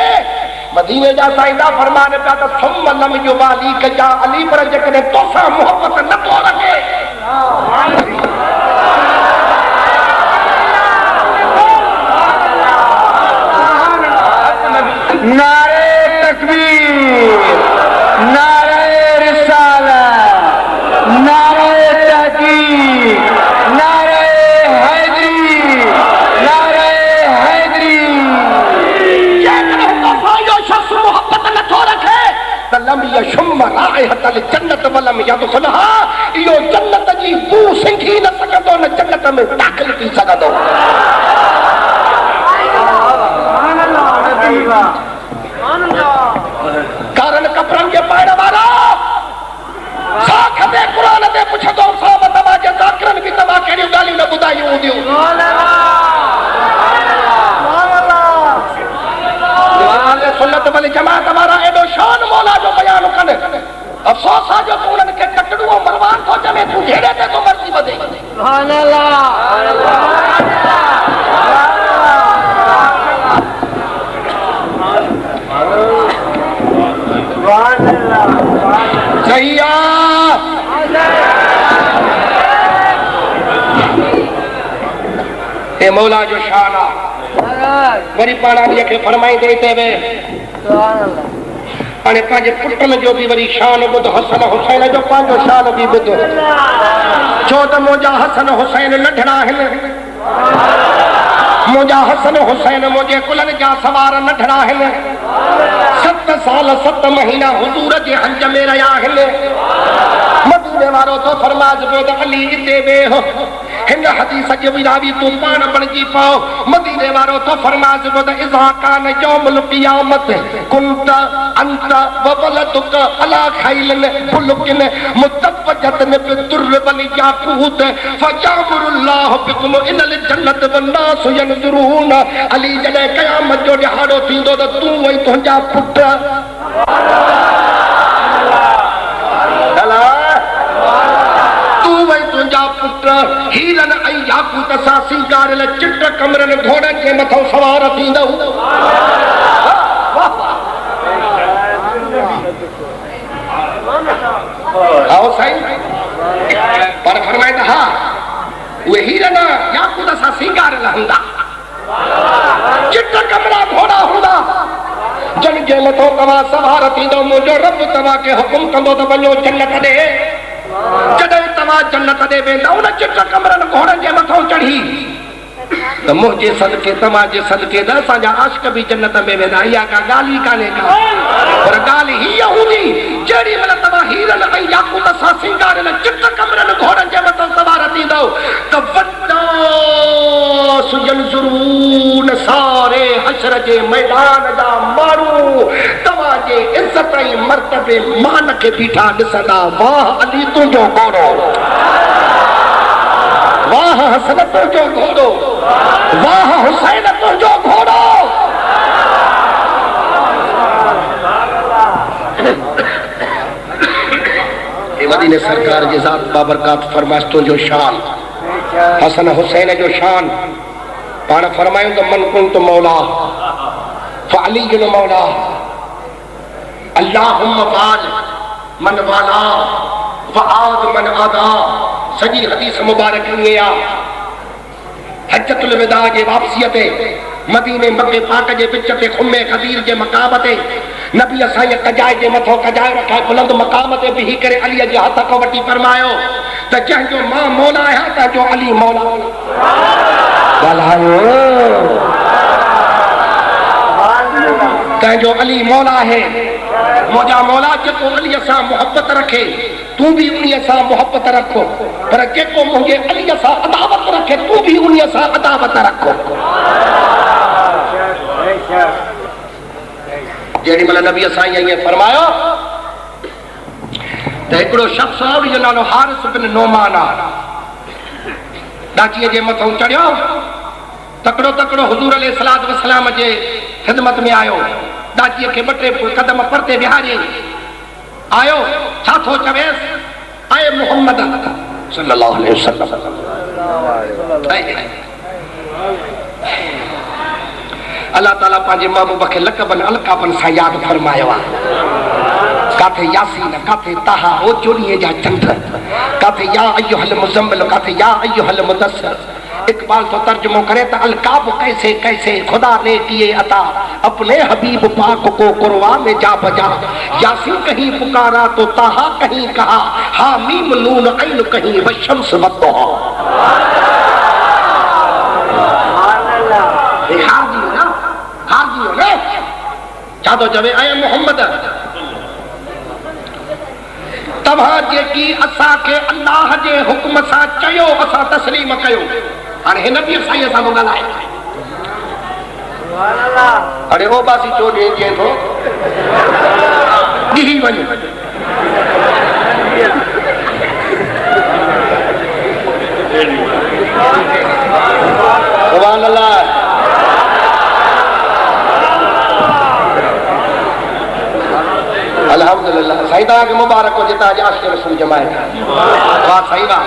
मदीने जा साईंदा फरमान पिया त सुम लम युबाली कजा अली पर जेकॾहिं तोसां मोहब्बत न थो रखे नारे तकबीर नारे रिसालत नारे तहकीक नारे हैदरी शख्स मोहब्बत न थो रखे त लम यशुम राइहतल जन्नत व वलम यदखुलहा इहो जन्नत जी बू सिंघी न सकंदो न जन्नत में दाख़िल थी सकंदो। कारण कपड़न के पाइण वारा साख दे कुरान ते पुछंदो साहब तव्हां जे ज़ाकिरन बि तव्हां कहिड़ियूं ॻाल्हियूं न ॿुधायूं हूंदियूं। सुन्नत वल जमात वारा एॾो शान मौला जो बयान कनि। अफ़सोस आहे जो तूं उन्हनि खे कटड़ू मरवान थो चवे, तूं जहिड़े ते तो मर्ज़ी वधे। सही आहे। हे मौला जो शान आहे। वरी पाण अलीअ खे फरमाईंदे हिते वे हाणे पंहिंजे पुटनि जो बि वरी शान ॿुध, हसन हुसैन जो पंहिंजो शान बि ॿुध। छो त मुंहिंजा हसन हुसैन नंढड़ा आहिनि, मुंहिंजा हसन हुसैन मुंहिंजे कुलनि जा सवार नंढड़ा आहिनि। 7 साल 7 महीना हुजूर जे हंज में रहिया आहिनि। मदीने वारो तो फरमाज पियो त अली हिते वेह, हिन हदीस जे विरावी तूं पाण बणिजी पओ। मदीने वारो तो फरमाज पियो त इज़ा कान यौमुल क़ियामत कुंत अंत व वलदुक अला खैलन फुलकिन मुतफ़जतन बिदुर्र वल याकूत फजामुरुल्लाह बिकुम इनल जन्नत वन नास यनजुरून। अली जॾहिं क़यामत जो ॾिहाड़ो थींदो त तूं वई तुंहिंजा पुट तुंहिंजा पुट हीरन ऐं याकूत सां सिंगारियल चिट कमरनि घोड़नि जे मथां सवार थींदो। आओ साईं, पर फरमाईंदा हा उहे हीरन याकूत सां सिंगारियल हूंदा, चिट कमरा घोड़ा हूंदा, जन जे मथां तव्हां सवार थींदो। मुंहिंजो रब तव्हांखे हुकुम कंदो त वञो जन्नत ॾे। जॾहिं तव्हां जन्नत ॾे वेंदा उन चिट कमरनि घोड़नि जे मथां चढ़ी त मुंहिंजे सदके तव्हांजे सदके त असांजा आशिक बि जन्नत में वेंदा। इहा का ॻाल्हि ई कान्हे का, पर ॻाल्हि हीअ हूंदी जेॾी महिल तव्हां हीरन ऐं याकूत सां सिंगारियल चिट कमरनि घोड़नि जे मथां सवार थींदो त वॾा सुजन सारे हशर जे मैदान जा माण्हू तव्हांजे इज़त ऐं मर्तबे मान खे बीठा ॾिसंदा। वाह अली तुंहिंजो घोड़ो, वाह हसन तुंहिंजो घोड़ो, वाह हुसैन तुंहिंजो घोड़ो। मदीने सरकार जे ज़ात बाबरकात फरमाइश तुंहिंजो शान, हसन हुसैन जो शान। पाण फरमायूं त मन कुंत मौला फअली मौला अल्लाहुम्मा वाल मन वाला वआद मन आदा। सॼी हदीस मुबारक ईअं आहे। हजतुल विदा जे वापसीअ ते मदीने मके पाक जे विच ते खुमे खदीर जे मक़ाम ते नबी असांजे कजाए जे मथां कजाए रखाए बुलंद मक़ाम ते बीही करे अलीअ जे हथ खां वठी फरमायो त जंहिंजो मां मौला आहियां तंहिंजो अली मौला। ॻाल्हायो तंहिंजो अली मौला आहे। मुंहिंजा मौला जेको अलीअ सां मुहबत रखे तूं बि उन्हीअ सां मुहबत रखो, पर जेको मुंहिंजे अलीअ सां अदावत रखे तूं बि उन्हीअ सां अदावत रखो। जेॾी महिल नबी सां ईअं फरमायो त हिकिड़ो शख़्स आहे उनजो नालो हारिस बिन नोमान आहे। डाचीअ जे मथां चढ़ियो, तकड़ो तकड़ो हुजूर अलैहिस्सलातु वस्सलाम जे ख़िदमत में आयो। डाचीअ खे 2-3 कदम परते विहारे आयो। छा थो चवेसि? ऐं मुहम्मद सल्लल्लाहु अलैहि वसल्लम। अल्लाह ताला पंहिंजे महबूब खे लक़बन अलक़ाबन सां यादि फरमायो आहे। काथे यासीन, काथे ताहा ओ चोरीअ जा चंड, काथे या अय्युहल मुज़म्मिल, काथे या अय्युहल मुदस्सिर। इकबाल तो तर्जुमो करे तो अलकाब कैसे कैसे खुदा ने किए अता अपने हबीब पाक को कुरवा में जा बजा। यासीन कहीं पुकारा तो ताहा कहीं कहा, हामीम नून ऐन कहीं वशम्स वद्दुहा। हाजी हो ना चादो जवे आए मोहम्मद तव्हां जेकी असांखे अल्लाह जे हुक्म सां चयो असां तस्लीम कयो। हाणे हिन बि साईं सां थो ॻाल्हाए। अरे ओ बासी चो ॾे चए थो ॾिसी वञ। सुभान अल्लाह। अल्हम्दुलिल्लाह। साईं तव्हांखे मुबारक हो जितां अॼु आशिक़ रसूल जमाए। वाह साईं वाह।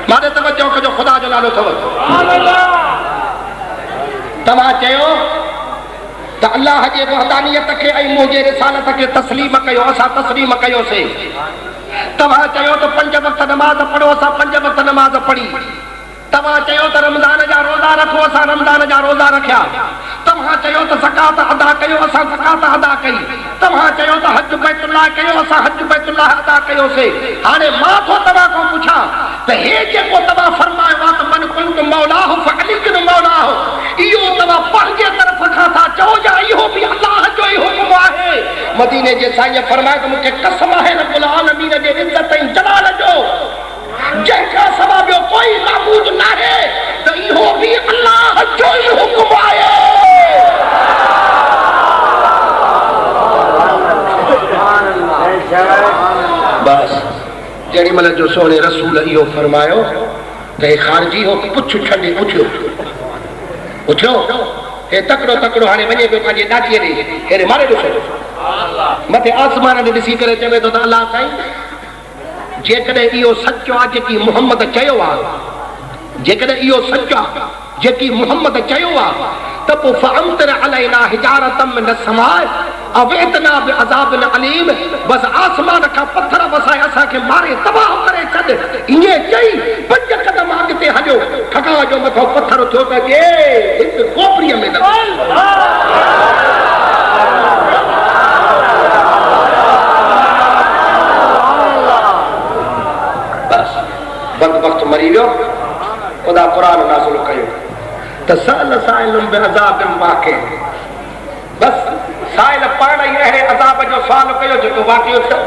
मां तवज्जो कजो, ख़ुदा जो नालो अथव। तव्हां चयो त अल्लाह जे वहदानियत खे ऐं मुंहिंजे रिसालत खे तस्लीम कयो, असां तस्लीम कयोसीं। तव्हां चयो त 5 वक़्त नमाज़ पढ़ो, असां 5 वक़्त नमाज़ पढ़ी। तव्हां चयो त रमज़ान जा रोज़ा रखो, असां रमज़ान जा रोज़ा रखिया। तव्हां चयो त ज़कात अदा कयो, असां ज़कात अदा कई। तव्हां चयो त हज बैतुल्लाह कयो, असां हज बैतुल्लाह अदा कयोसीं। हाणे मां थो तव्हां खां पुछां त हे जेको तव्हां फरमायो आहे त मन कुंत मौलाहु फअलिकुन मौलाहु, इहो तव्हां पंहिंजे तरफ़ खां था चओ या इहो बि अल्लाह जो ई हुकुम आहे? मदीने जे साईं फरमायो त मूंखे कसम आहे रब्बुल आलमीन जे इज़त ऐं जलाल जो, जंहिंखां सवा ॿियो कोई माबूद न आहे, त इहो बि अल्लाह जो ई हुकुम आहे। बस जेॾी महिल जो सोने रसूल इहो फरमायो त हे ख़ारिजी हो पुछ छॾे उथियो उथियो। हे तकड़ो तकड़ो हाणे वञे पियो पंहिंजे ॾाॾीअ ॾे, हेॾे मारे ॾिसो मथे आसमान ॾे ॾिसी करे चवे थो त अल्लाह साईं जेकॾहिं इहो सचो आहे जेकी मुहम्मद चयो आहे, जेकॾहिं इहो सचो आहे जेकी मुहम्मद चयो आहे, त पोइ फअमतिर अलैना हिजारतम मिन समाए अवेतना बिअज़ाबिन अलीम, बस आसमान खां पत्थर वसाए असांखे मारे तबाह करे छॾ। ईअं चई 5 क़दम अॻिते हलियो, ठका जो मथो पत्थर थियो त के हिकु कोपरीअ में वक्त मरी वियो। ख़ुदा क़ुरान नाज़िल कयो त सअल साइलुम बिअज़ाबिन वाक़िअ, बस साइल पाण ई अहिड़े अज़ाब जो सुवाल कयो जेको वाक़ियो थियो।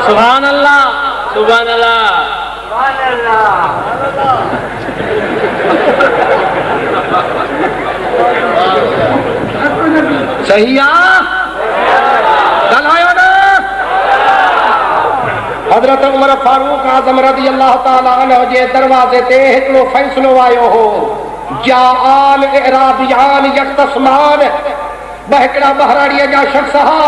सुभान अल्लाह, सुभान अल्लाह, सही आहे ॻाल्हायो न। हज़रत उमर फारूक आज़म रज़ी अल्लाह ताला अन्हु जे दरवाज़े ते हिकिड़ो फ़ैसिलो आयो हो। जाआन इराबियान यख्तस्मान, ॿ हिकिड़ा बहराड़ीअ जा शख़्स हा,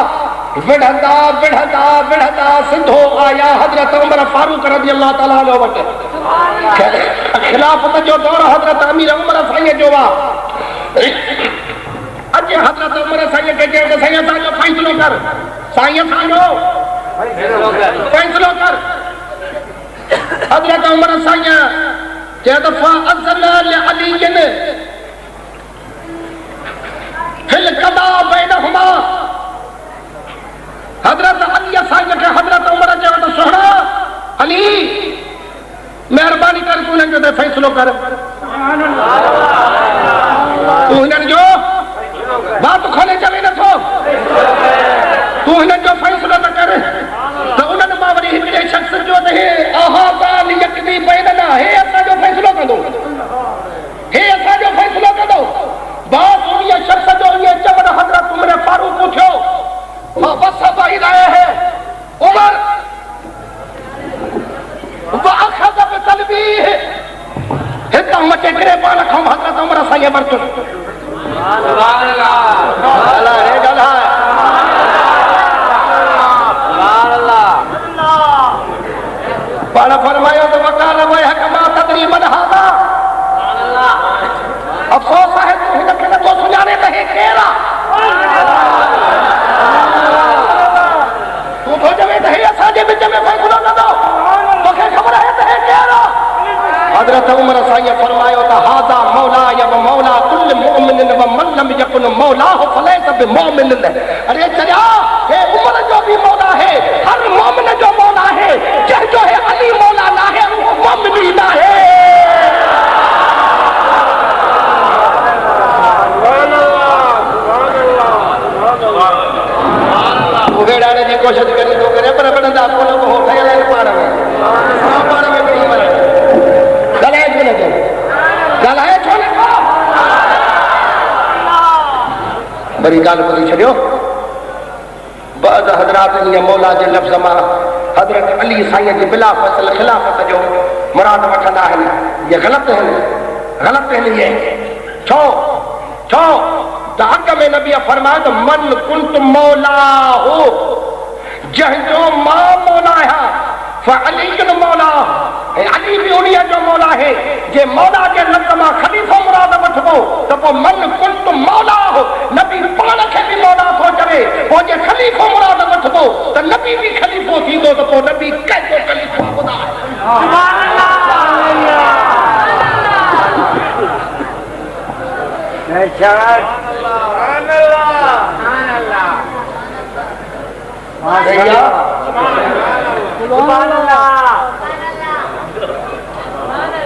विढ़ंदा विढ़ंदा विढ़ंदा सिधो आया हज़रत उमर फारूक रज़ी अल्लाह ताला अन्हु वटि। ख़िलाफ़त जो दौर हज़रत अमीर उमर साईं जो आहे। अॼु हज़रत उमर साईं खे चयो त साईं असांजो फ़ैसिलो कर, साईं असांजो फ़ैसिलो कर। हज़रत उमर साईं चयो त फ़अज़न लिअलीइन फिल क़दा बैनहुमा। हज़रत अली साईं खे हज़रत उमर चयो त सुहिणा अली महिरबानी कर तूं हिननि जो फ़ैसिलो कर। तूं हिननि जो बात खोले चवे नथो, तूं हिननि जो फ़ैसिलो न कर। त उन्हनि मां वरी हिकिड़े शख़्स जो त हे आहा क़ाल यक़दी बैनना, हे असांजो फ़ैसिलो कंदो, हे असांजो फ़ैसिलो कंदो। बात उन शख़्स जो इहे चवण हज़रत उमर फारूक उथियो। बस भाई रहे हैं उमर वअख़ज़ बिक़ल्बीह, हितां मचे करे पाण खां हज़रत उमर साईं वरितो। सुभान अल्लाह, हे ॻाल्हाए पाण फरमायो त वकाल वहक मा तदरी मन हादा। अफ़सोस आहे तूं हिनखे नथो सुञाणे त हे केरु आहे। तूं थो चवे त हे असांजे विच में फ़ैसिलो कंदो, तोखे ख़बर आहे त हे केरु आहे। हज़रत उमर साईं फरमायो त हादा मौलाय व मौला कुल मुमिन व मन लम यकुन मौलाहु फलैस बिमुमिन। अरे चरिया हे उमर जो भी मौला है, हर मोमिन जो मौला है, जंहिंजो है अली मौला ना है वो मोमिन ही ना है। बड़ी ॻाल्हि ॿुधी छॾियो बाद हज़रात इन मौला जे लफ़्ज़ मां हज़रत अली साईं जी बिला फ़सल ख़िलाफ़त जो मुराद वठंदा आहिनि ये ग़लति आहिनि ये छो त अॻ में नबी फरमायो त मन कुंत मौला हो जंहिंजो मां मौला आहियां फअली जो मौला ऐं अली बि उन्हीअ जो मौला आहे जे मौला जे लफ़्ज़ मां ख़लीफ़ो मुराद वठिबो त पोइ मन कुंत मौला हो नबी पाण खे बि मौला थो चवे पोइ जे ख़लीफ़ो मुराद वठिबो त नबी बि ख़लीफ़ो थींदो त पोइ नबी कंहिंजो ख़लीफ़ो ॿुधाए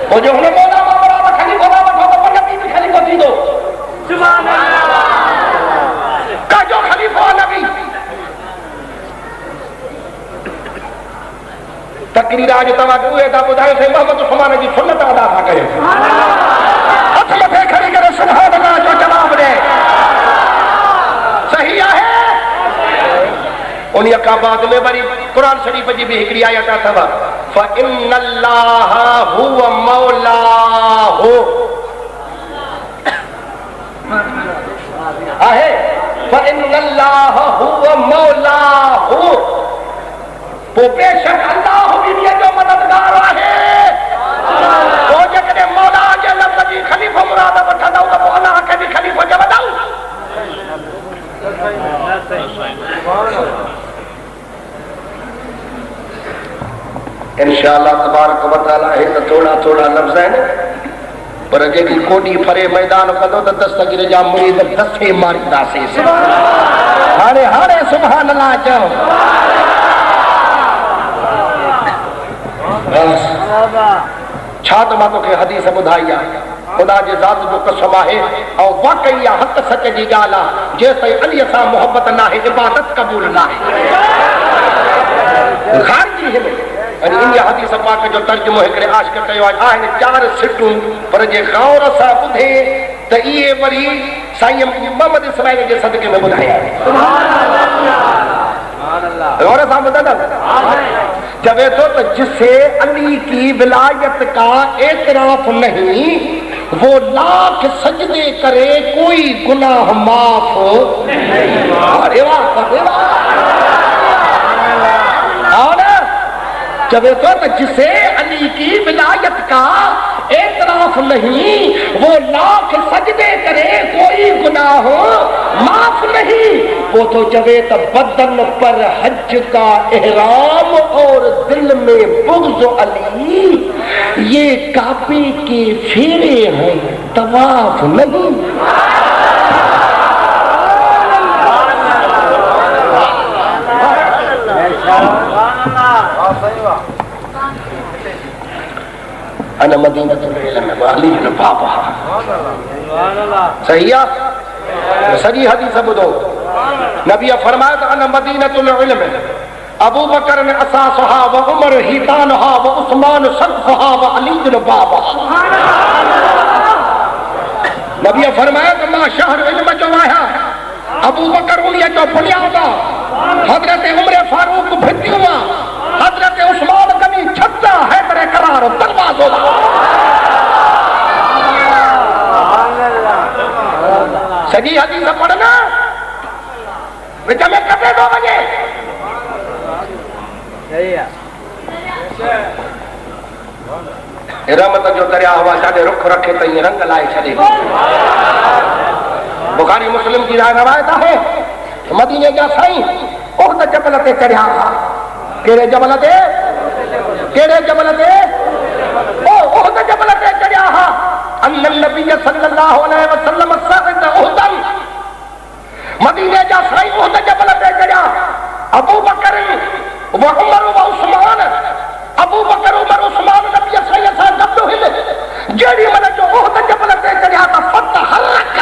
वो जो हुन मौला मां मुराद ख़लीफ़ो न वठो त पोइ नबी बि ख़लीफ़ो थींदो कंहिंजो ख़लीफ़ो आहे नबी तकरीर आज तव्हां उहे था ॿुधायो से मोहम्मद उस्मान जी सुन्नत अदा था कयो हथ मथे खणी करे सुभान अल्लाह जो जवाब ॾे सही आहे उन्हीअ खां बाद में वरी क़ुरान शरीफ़ जी बि हिकिड़ी आयत अथव फ़इन्नल्लाह हुव मौलाहु आहे फ़इन्नल्लाह हुव मौलाहु पोइ बेशक अल्लाह बि जो मददगार आहे पोइ जेकॾहिं मौला जे लफ़्ज़ जी ख़लीफ़ो मुराद वठंदव त पोइ अल्लाह खे बि ख़लीफ़ो चवंदव इंशाअल्लाह तबारक व तआला हे त थोड़ा लफ़्ज़ आहिनि पर जेकी कोडी फरे मैदान कंदो त दस्तगीर जा मुरीद दसे मारींदासीं हाणे सुभान अल्लाह चओ छा त मां तोखे हदीस ॿुधाई आहे ख़ुदा जे ज़ात जो कसम आहे ऐं वाक़ई आहे हक़ सच जी ॻाल्हि आहे जेसिताईं अलीअ सां मोहबत न आहे इबादत क़बूल न आहे इन हदीस पाक जो तर्जुमो हिकिड़े आशिक़ कयो आहे आहिनि 4 सिटूं पर जे गौर सां ॿुधे त इहे वरी साईं मोहम्मद इस्माइल जे सदके में ॿुधाया गौर सां ॿुधंदव चवे तो जिसे अली की विलायत का एतराफ नहीं वो लाख सजदे करे कोई गुनाह माफ अरे वाह चवे तो जिसे अली की विलायत का एतराफ नहीं वो लाख सजदे करे कोई गुनाह माफ नहीं वो तो चवे तो बदन पर हज का एहराम और दिल में बुग़्ज़ अली ये काबे के फेरे हैं तवाफ नहीं अन मदीनतुल इल्म अली जो बाबा सही है सही हदीस ॿुधो नबी फरमाया त अन मदीनतुल इल्म अबू बकर ने असासहा व उमर हितानहा व उस्मान सक़फ़हा व अली जो बाबा नबी फरमाया त मां शहर इल्म जो आहियां अबू बकर उन्हीअ जो बुनियाद हज़रत उमर फारूक भितियुमा हज़रत उस्मान गनी छत्ता हैदर करार दरवाज़ो सॼी हदीस पढ़ना विच में कटे थो वञे रहमत जो दरिया हवा छाॾे रुख रखे त ईअं रंग लाए छॾे बुखारी मुस्लिम जी रवायत आहे मदीने जा साईं उहद जबल ते चढ़िया हुआ कहिड़े जबल ते उहद जबल ते चढ़िया हुआ अन्न नबी सल्लल्लाहु अलैहि वसल्लम सअद उहदन मदीने जा साईं उहद जबल ते चढ़िया अबू बकर व उमर व उस्मान अबू बकर उमर उस्मान नबी सही सां गॾु हिल जेॾी महिल जो उहद जबल ते चढ़िया त फत हलक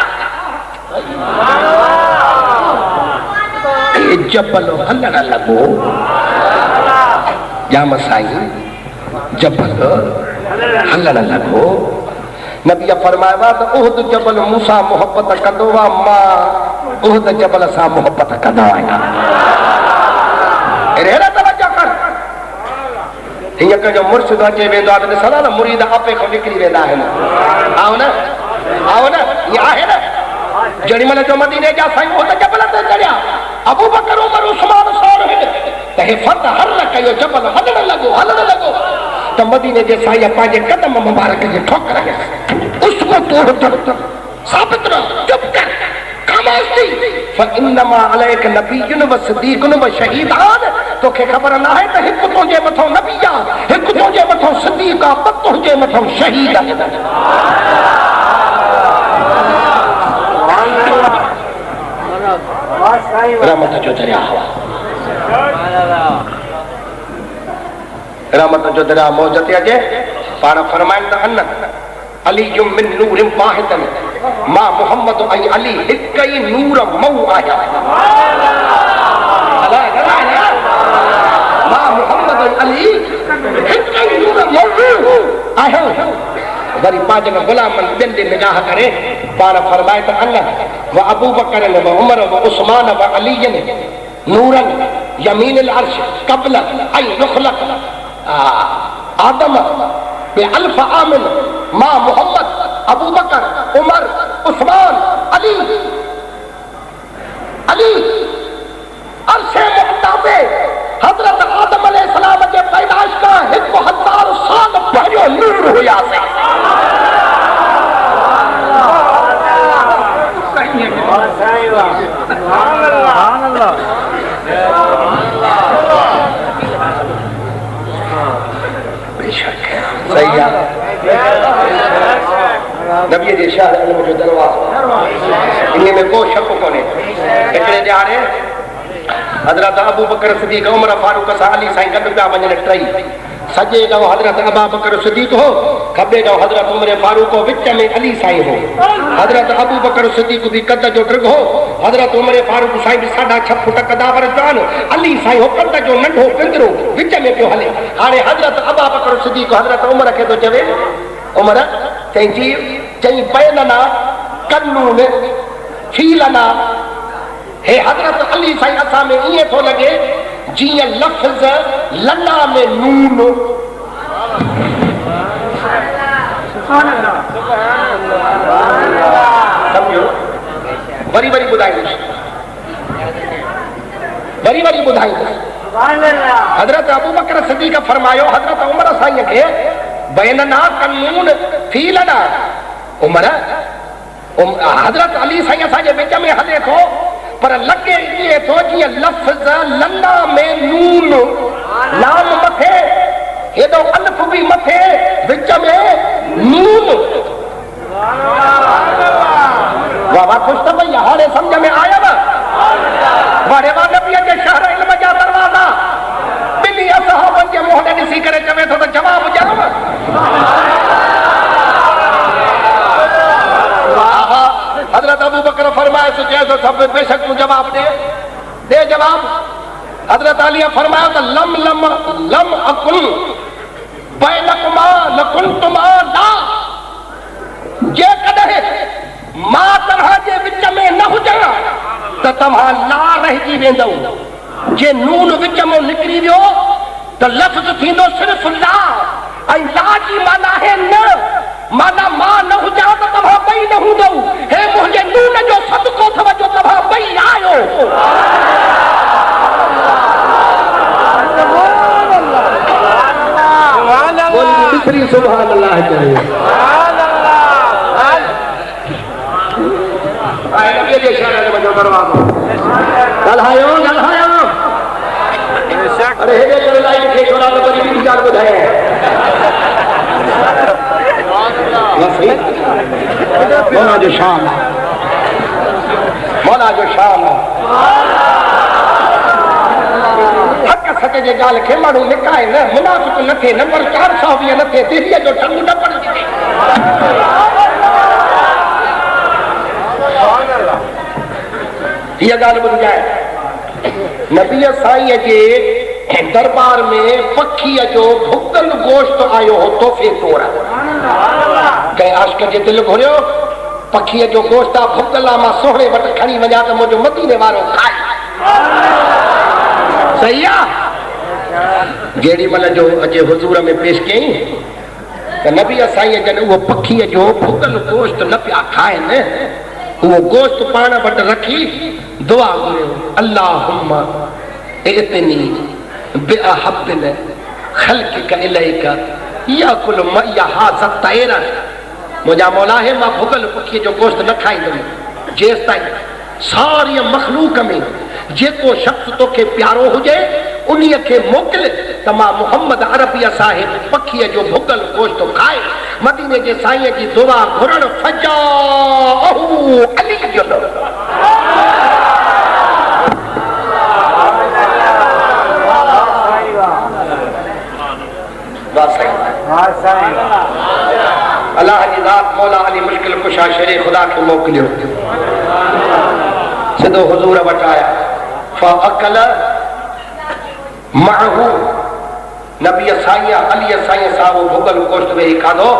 जबल हलण लॻो जाम साईं जबल हलण लॻो नबी फरमाया त उहद जबल मूंसां मोहबत कंदो आहे मां उहद जबल सां मोहब्बत कंदा आहियां। अहिड़ा तवजो कर। हीअं कंहिंजो मुर्शिद अचे वेंदो आहे त ॾिसंदा न मुरीद आपे खां निकिरी वेंदा आहिनि। आओ न हीअं आहे न। जेॾी महिल जो मदीने जा साईं उहद जबल ते चढ़िया, अबू बकर उमर उस्मान साण त हे फर्द हर कयो, जबल हलण लॻो त मदीने जे साईं पंहिंजे कदम मुबारक जे ठोकर उसको तोड़ साबित रहो, चुप कर, खामोश थी। फइन्नमा अलैक नबियुन व सिद्दीकुन व शहीदान। तोखे ख़बर न आहे त हिकु तुंहिंजे मथां नबी आहे, हिकु तुंहिंजे मथां सिद्दीक आहे, ॿ तुंहिंजे मथां शहीद आहे। रहमत जो दरिया रहमत जो दरिया मौज ते अचे। पाण फरमाइनि त अन अली जुम मिन नूरिन वाहिदन मां मोहम्मद ऐं अली हिकु ई नूर मऊ आया। मां मोहम्मद ऐं अली हिकु ई नूर मऊ आया। वरी पंहिंजे गुलामनि ॿियनि ॾे निगाह करे पाण फरमाए त अन व अबू बकर व उमर व उस्मान व अलीयन नूरन यमीन अल अर्श क़ब्ल ऐं युखलक आदम बे अल्फ आमिन मां मोहम्मद अबू बकर उमर उस्मान अली अर्श मुक़द्दस हज़रत आदम अलैहिस्सलाम जे पैदाइश खां 1000 साल पहिरियों नूर हुयासीं। सही आहे। नबीअ जे शहर इल्म जो दरवाज़ो, इन में को शक कोन्हे। हिकिड़े ॼाणे हज़रत अबू बकर सिद्दीक़ उमर फारूक सां अली साईं गॾु पिया वञनि टई। सॼे ॾांहुं हज़रत अबू बकर सिद्दीक़ हो, खॿे ॾांहुं हज़रत उमर फारूक हो, विच में अली साईं हो। हज़रत अबू बकर सिद्दीक़ बि कद जो ड्रिग हो, हज़रत उमर फारूक साईं बि 6.5 फुट कदावर जवान, अली साईं हो कद जो नंढो पिंजरो विच में पियो हले। हाणे हज़रत अबू बकर सिद्दीक़ हज़रत उमर खे थो चवे, उमर चई बैनना कन्नून फीलना। हे हज़रत अली साईं असां में ईअं थो लॻे जीअं लफ़्ज़ लना में नून। सम्झो? वरी ॿुधाईंदुसि। हज़रत अबू बकर सिद्दीक़ फरमायो हज़रत उमर साईं खे बैनना कन्नून फीलना। उमर हज़रत अली साईं असांजे विच में हले थो, पर लॻे ईअं थो जीअं लफ़्ज़ लना में नून, लाम मथे हेॾो अल्फ बि मथे विच में नून। वाह वाह, ख़ुशि त भई हाणे सम्झ में आयव। वारे वाह, नबीअ जे शहर इल्म जा दरवाज़ा ॿिन्ही असहाबनि जे मुंहं ॾे ॾिसी करे चवे थो त जवाबु ॾियांव। हज़रत अबू बकर फरमाए तो चए तो सब बेशक तू जवाब दे जवाब। हज़रत अली फरमाया तो लम अकुन बैनकुमा लकुंतुमा ला। जे कदे मां तव्हां जे विच में न हुजां त तव्हां ला रहिजी वेंदो। जे नून विच में निकिरी वियो त लफ़्ज़ थींदो सिर्फ़ ला, ऐं ला जी माना है न, माना मां न हुजां त तव्हां ॿई न हूंदो। हे मुंहिंजे नून जो सदको अथव जो तव्हां ॿई आहियो। सुभान अल्लाह चयो। ॻाल्हायो अरे हेॾे करे लाइट खे छोड़ा त वरी ॿी ॻाल्हि ॿुधाए। मौला जो शान है, मौला जो शान है। हक़ सच जे ॻाल्हि खे माण्हू लिकाए न, मुनाफ़िक़ न थिए, नंबर 420 न थिए, दिल्लीअ जो टंग न पड़जे। हीअ ॻाल्हि ॿुधाए, नबीअ साईं जे दरबार में पखीअ जो भुगल गोश्त आयो हो तोहफ़े तौर। कंहिं आशिक़ जे दिलि घुरियो पखीअ जो गोश्त आहे भुॻल आहे मां सोहणे वटि खणी वञा त मुंहिंजो मदीने वारो खाए सही आहे जेॾी महिल जो अॼु हुज़ूर में पेश कयईं त नबी साईं जॾहिं उहो पखीअ जो भुॻल गोश्त न पिया खाइनि उहो गोश्त पाण वटि रखी दुआ घुरियो अल्लाहुम्मा इतनी बिअहब्बिल ख़ल्क़िक इलैका याकुल मय्या हाज़ा तैर मुंहिंजा मौला है मां भुॻल पखीअ जो गोश्त न खाईंदुमि जेसि ताईं सारी मख़लूक में जेको शख़्स तोखे प्यारो हुजे उन्हीअ खे मोकिल त मां मुहम्मद अरबिया साहिब पखीअ जो भुॻल गोश्त खाए मदीने जे साईं जी दुआ घुरण फजाअहू अली जो अल्लाह जी ज़ात मौला अली मुश्किल कुशा शेरे खुदा खे मोकिलियो सिधो हुज़ूर वटि आया फ़अकल मअहू नबी साईं अली साईं सां उहो भुॻल गोश्त वेही खाधो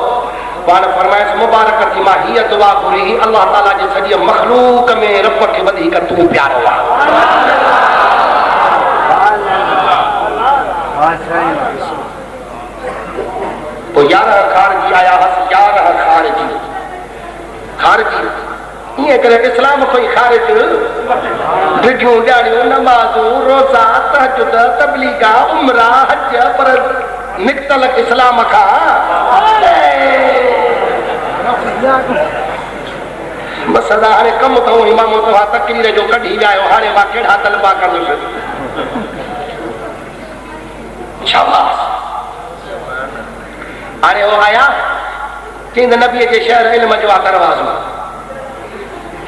पाण फरमाइस मुबारक थी मां हीअ दुआ घुरी अल्लाह ताला जे सॼे मख़लूक में रब खे वधीक तूं प्यारो आहे तो 11 खारजी आया हस 11 खारजी ये करे इस्लाम कोई खारिज डिघियूं ॾियारियूं नमाज़ूं रोज़ा तहज्जुद तबलीगा उमरा हज पर निकतल इस्लाम खां बस अदा हाणे कमु अथऊं इमाम तव्हां तकरीर जो कढी विया आहियो हाणे मां कहिड़ा तलबा कंदुसि शाबाश हाणे वो आया चईं नबीअ जे शहर इल्म जो आहे दरवाज़ो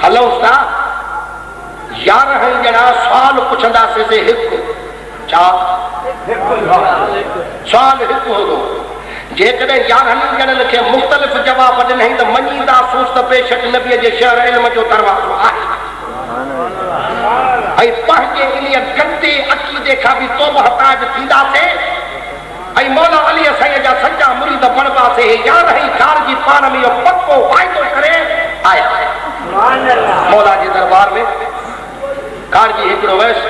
हलूं था 11 ॼणा सुवाल पुछंदासीं से हिकु छा सुवाल हिकु हूंदो जेकॾहिं 11 ॼणनि खे मुख़्तलिफ़ जवाब ॾिनई त मञींदासूं त बेशक नबीअ जे शहर इल्म जो दरवाज़ो आहे ऐं पंहिंजे इन्हीअ गंदे अक़ीदे खां बि तौबह थींदासीं ऐं मौला अली साईं जा सच्चा मुरीद बणबासीं 11 खारजी पाण में इहो पको वाइदो करे आया मौला जे दरबार में खारजी हिकिड़ो वयसि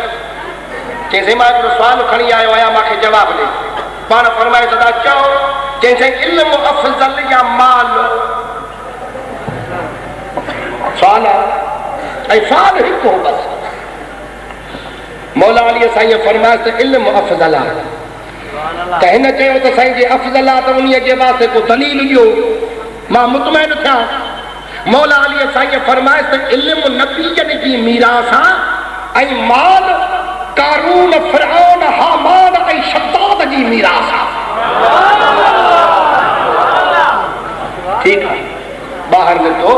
चईं मां हिकिड़ो सुवाल खणी आयो आहियां मूंखे जवाबु ॾे पाण फरमाए सदा चओ चईं इल्मु अफ़ज़ल या माल सुवाल ऐं सुवाल हिकु हो बसि मौला अली साईं फरमाए त इल्मु अफ़ज़ल आहे त हिन चयो त साईं जी अफ़ज़ल आहे त उन्हीअ जे वास्ते को दलील ॾियो मां मुतमइन थियां मौला अली साईं फरमाए त इल्मु नबीअनि जी मीरास आहे ऐं माल कारून फ़िरऔन हामान ऐं शद्दाद जी मीरास आहे ठीकु आहे ॿाहिरि निकितो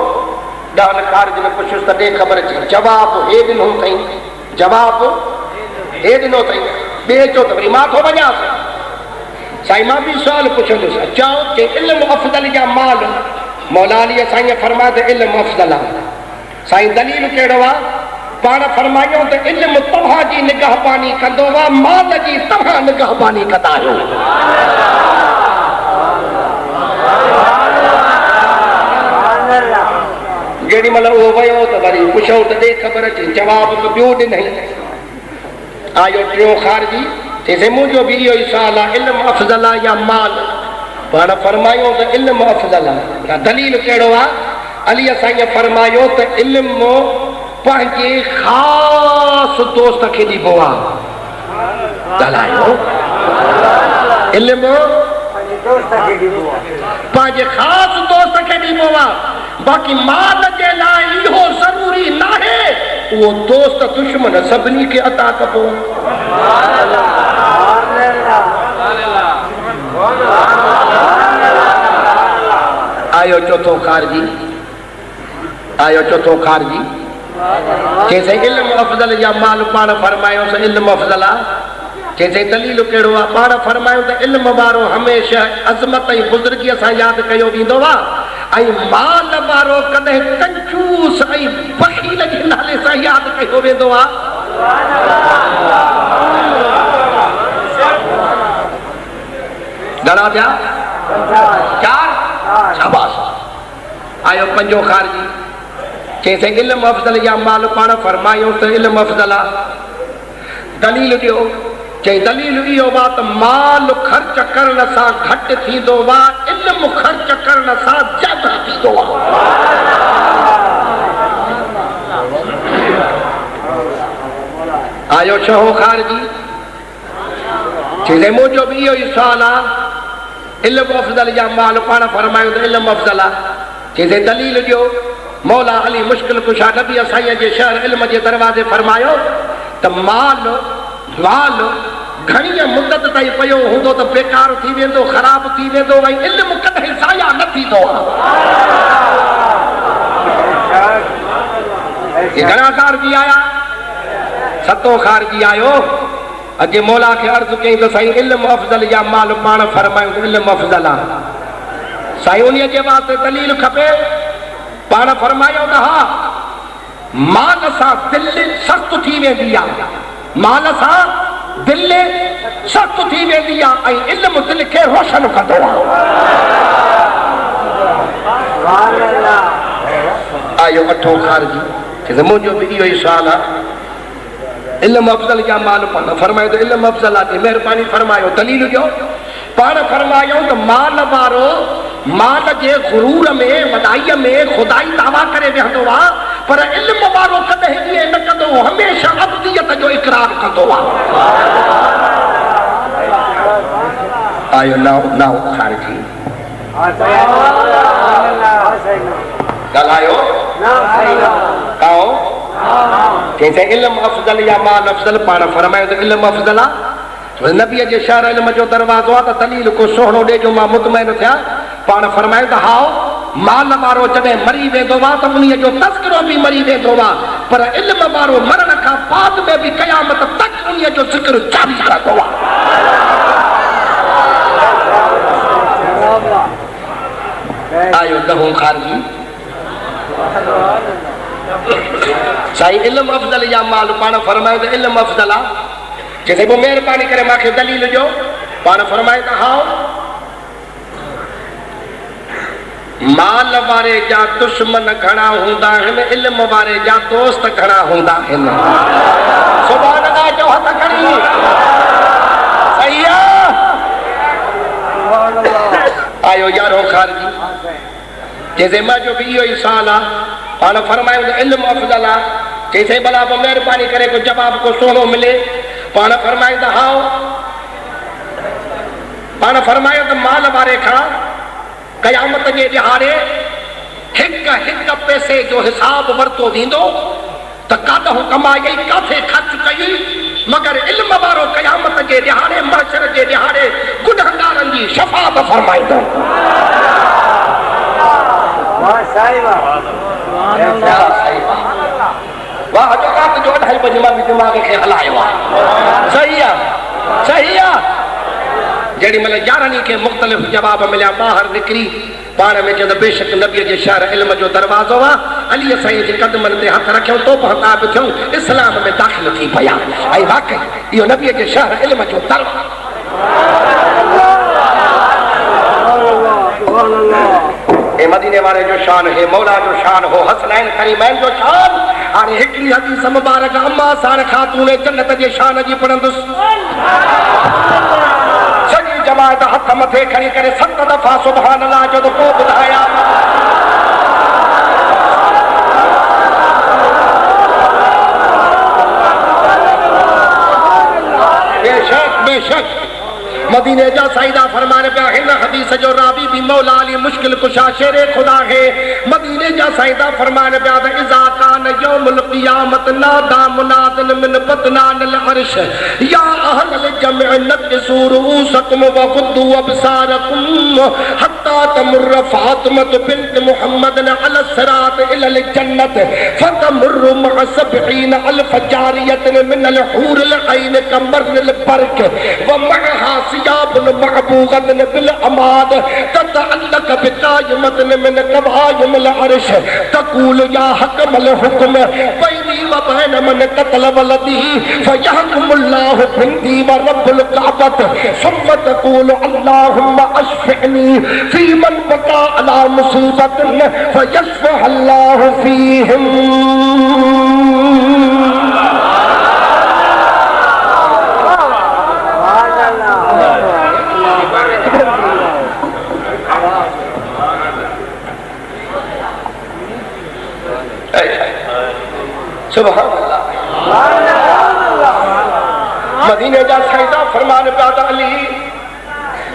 10 खारज में पुछुसि त ॾे ख़बर अचे जवाबु हे ॾिनो अथई जवाबु हे ॾिनो अथई ॿिए चओ त वरी मां थो वञा साईं मां बि सुवाल पुछंदुसि चओ कि इल्मु अफ़ज़ल या माल मौला अली साईं फरमाए त इल्मु अफ़ज़ल आहे साईं दलील कहिड़ो आहे पाण फरमायूं त इल्मु तव्हांजी निगहबानी कंदो आहे माल जी तव्हां निगहबानी कंदा आहियो जेॾी महिल उहो वियो त वरी पुछो त ॾे ख़बर अचे जवाबु त ॿियो ॾिनई आयो टियों खारजी चईं मुंहिंजो बि इहो ई सुवाल आहे इल्मु अफ़ज़ल आहे या माल पाण फरमायूं त इल्मु अफ़ज़ल आहे दलील कहिड़ो आहे अलीअ साईं फरमायो त इल्मु पंहिंजे ख़ासि दोस्त खे ॾिबो आहे ॻाल्हायो इल्मु पंहिंजे ख़ासि दोस्त खे ॾिबो आहे बाक़ी माल जे लाइ इहो ज़रूरी नाहे उहो दोस्त दुश्मन सभिनी खे अता कबो आयो चौथो खारजी चईं इल्मु अफ़ज़ल या माल पाण फरमायोसि इल्मु अफ़ज़ल आहे चईं दलील कहिड़ो आहे पाण फरमायूं त इल्मु वारो हमेशह अज़मत ऐं बुज़ुर्गीअ सां यादि कयो वेंदो आहे ऐं माल वारो कॾहिं कंजूस ऐं बख़ील जे नाले सां यादि कयो वेंदो आहे घणा थिया 4 शाबाश आयो पंजो खारजी चैसे इल्म अफजल या माल पाण फरमायूं त इल्म अफजल आ दलील ॾियो चई दलील इहो वा त माल ख़र्च करण सां घटि थींदो वा इल्म ख़र्च करण सां ज्यादा थींदो आहे आयो छो ख़ारिजी चई मुंहिंजो बि इहो ई सुवाल आहे इल्म अफजल या माल पाण फरमायूं त इल्म अफजल आहे चई दलील ॾियो मौला अली मुश्किल कुशा नबी साईं जे शहर इल्म जे दरवाज़े फरमायो त माल घणी मुदत ताईं पियो हूंदो त बेकार थी वेंदो ख़राब थी वेंदो ऐं इल्म कॾहिं ज़ाया न थींदो आहे घणा ख़ारिजी आया सतो ख़ारिजी आयो अॼु मौला खे अर्ज़ु कई त साईं इल्म अफजल या माल पाण फरमायूं त इल्म अफजल आहे साईं उन जे वास्ते दलील खपे पाण फरमायो त हा माल सां दिलि सख़्तु थी वेंदी आहे माल सां दिलि सख़्तु थी वेंदी आहे ऐं इल्म दिलि खे रोशन कंदो आहे आयो अठो ख़ारिजी चए मुंहिंजो बि इहो ई सुवाल आहे इल्म अफजल या माल पाण फरमायो त इल्म अफजल आहे महिरबानी फरमायो दलील ॾियो पाण फरमायो त माल वारो माल जे गुरूर में वॾाईअ में खुदाई दावा करे वेहंदो आहे पर इल्म वारो कॾहिं ईअं न कंदो हमेशह अब्दियत जो इक़रार कंदो आहे आयो नओ ख़ारिजी ॻाल्हायो काओ कंहिंसे इल्म अफजल या माल अफजल पाण फरमायो त इल्म अफजल आहे नबीअ जे शहर इल्म जो दरवाज़ो आहे त दलील को सोहणो ॾिजो मां मुतमइन थिया पाण फरमायो त हाओ माल वारो जॾहिं मरी वेंदो आहे त उन जो तस्करो बि मरी वेंदो आहे पर इल्म वारो मरण खां बाद में बि क़यामत तक उन जो ज़िक्र जारी रहंदो आहे आयो ॾहों ख़ारिजी साईं इल्म अफजल या माल पाण फरमायो त इल्म अफजल आहे चए पोइ महिरबानी करे मूंखे दलील ॾियो पाण फरमाए त हाओ माल वारे जा दुश्मन घणा हूंदा आहिनि इल्म वारे जा दोस्त घणा हूंदा आहिनि सुभाणे अल्लाह जो हथ खणी सही आहे आयो यारो ख़ारिजी चइजे मुंहिंजो बि इहो ई सुवाल आहे पाण फरमायूं त इल्म अफजल आहे चइजे भला पोइ महिरबानी करे को जवाब को सोनो मिले पाण फरमायूं त हाओ पाण फरमायो त माल वारे खां क़यामत जे ॾिहाड़े हिक हिक पैसे जो हिसाब वरितो वेंदो त काॾहों कमाई काथे ख़र्च कई मगर इल्म वारो क़यामत जे ॾिहाड़े महशर जे ॾिहाड़े गुनहगारनि जी शफ़ाअत फरमाईंदो वाह जो रात जो 2:30 बजे मां बि दिमाग़ खे हलायो आहे सही आहे जेॾी महिल 11 खे मुख़्तलिफ़ जवाब मिलिया ॿाहिरि निकिरी पाण में चवंदा बेशक नबीअ जे शहर इल्म जो दरवाज़ो आहे अलीअ साईं जे क़दमनि ते हथ रखियो तो हताब थियूं इस्लाम में दाख़िल थी पिया ऐं वाक़ई इहो नबीअ जे शहर इल्म जो दरवाज़ो ए मदीने वाले जो शान है मौला जो शान हो हसनैन करीमैन जो शान हाणे हिकिड़ी हदीस मुबारक अम्मा साण खातून जन्नत जे शान जी पढ़ंदुसि सॼी जमात हथ मथे खणी करे 7 दफ़ा सुभान अल्लाह जो त पोइ ॿुधाया बेशक मदीने जा साईदा फरमान पिया हिन हदीस जो रावी भी मौला अली मुश्किल कुशा शेरे खुदा है मदीने जा साईदा फरमान पिया त इज़ा कान यौमुल क़ियामत नादा मुनादिन मिन बतनानिल अर्श या अहलल जमअ नकिसू रुऊसकुम व गुद्दू अबसारकुम हत्ता तमुर फातिमत बिन्त मुहम्मद अल सिरात इलल जन्नत फतमुर मअ 70 अल्फ जारियतन मिनल हूरिल ऐन कमरल बरक व मअहा सियाबुन महबूगतन बिल अमाद ततअल्लक बिकायमतन मिन कबायमिल अर्श तकूल या हकमल हुक्म बैनी व बैन मन कतल वलदी फयहकुमुल्लाहु बिंदी व रब्बुल काबत सुम्मा तक़ूलु अल्लाहुम्मा अशफ़िनी फी मन बका अला मुसीबतिन फयशफ़अल्लाहु फीहिम। सुभान अल्लाह। मदीने जा सईदा फरमान प्यादा अली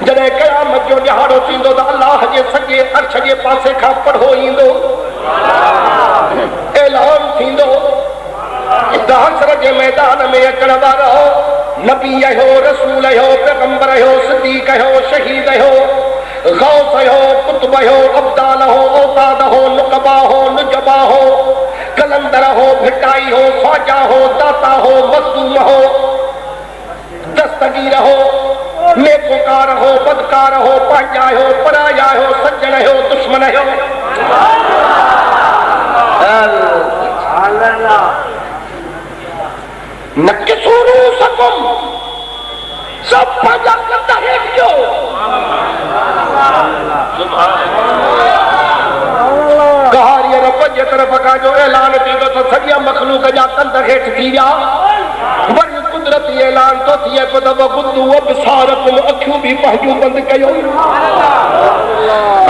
जॾहिं क़यामत जो ॾिहाड़ो थींदो त अल्लाह जे सॼे अर्श जे पासे खां पढ़ो ईंदो, ऐलान थींदो त हश्र जे मैदान में अचण वारा नबी हो, रसूल हो, पैगंबर हो, सिद्दीक हो, शहीद हो, गौस हो, कुतुब हो, अब्दाल हो, औताद हो, नुकबा हो, नुजबा हो, कलंदर हो, भिटाई हो, ख्वाजा हो, दाता हो, मजलूम हो, दस्तगीर हो, नेकोकार हो, बदकार हो, पांजा हो, पराया हो, सज्जन हो, दुश्मन हो। नक्किसूरू सकम सब पांजा करता है क्यों? कहारिया रब जे तरफ का जो ऐलान थींदो त सॼा मखलूक जा कंध हेठि थी विया। वरी कुदरती ऐलान तो थिए पियो त वगुद्दू अबसारकुम अखियूं बि पंहिंजूं बंदि कयो।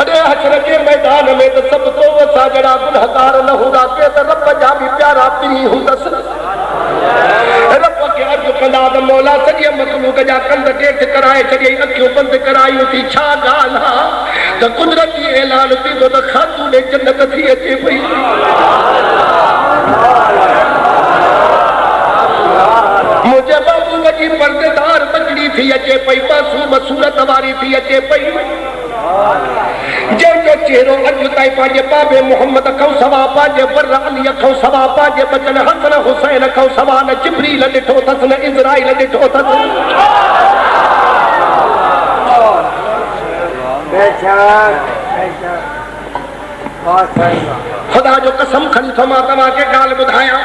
अरे हश्र जे मैदान में त सभु तो असां जहिड़ा गुनहगार न हूंदा के त रब जा बि प्यारा पीरी हूंदसि। रब खे अर्ज़ु कंदा त मौला सॼे मखलूक जा कंध हेठि कराए छॾियईं, अखियूं बंदि करायूं थी, छा ॻाल्हि आहे त कुदरती ऐलान थींदो त खातून जन्नत थी अचे पई। मुंहिंजे बाबू वॾी पर्देदार बचड़ी थी अचे पई, मासूम सूरत वारी थी अचे पई, जंहिंजो चेहरो अॼु ताईं पंहिंजे बाबे मोहम्मद खां सवा, पंहिंजे बर अलीअ खां सवा, पंहिंजे बचन हसन हुसैन खां सवा न जिब्रील ॾिठो अथसि न इज़राइल ॾिठो अथसि। खुदा जो कसम खणी थो मां तव्हांखे ॻाल्हि ॿुधायां,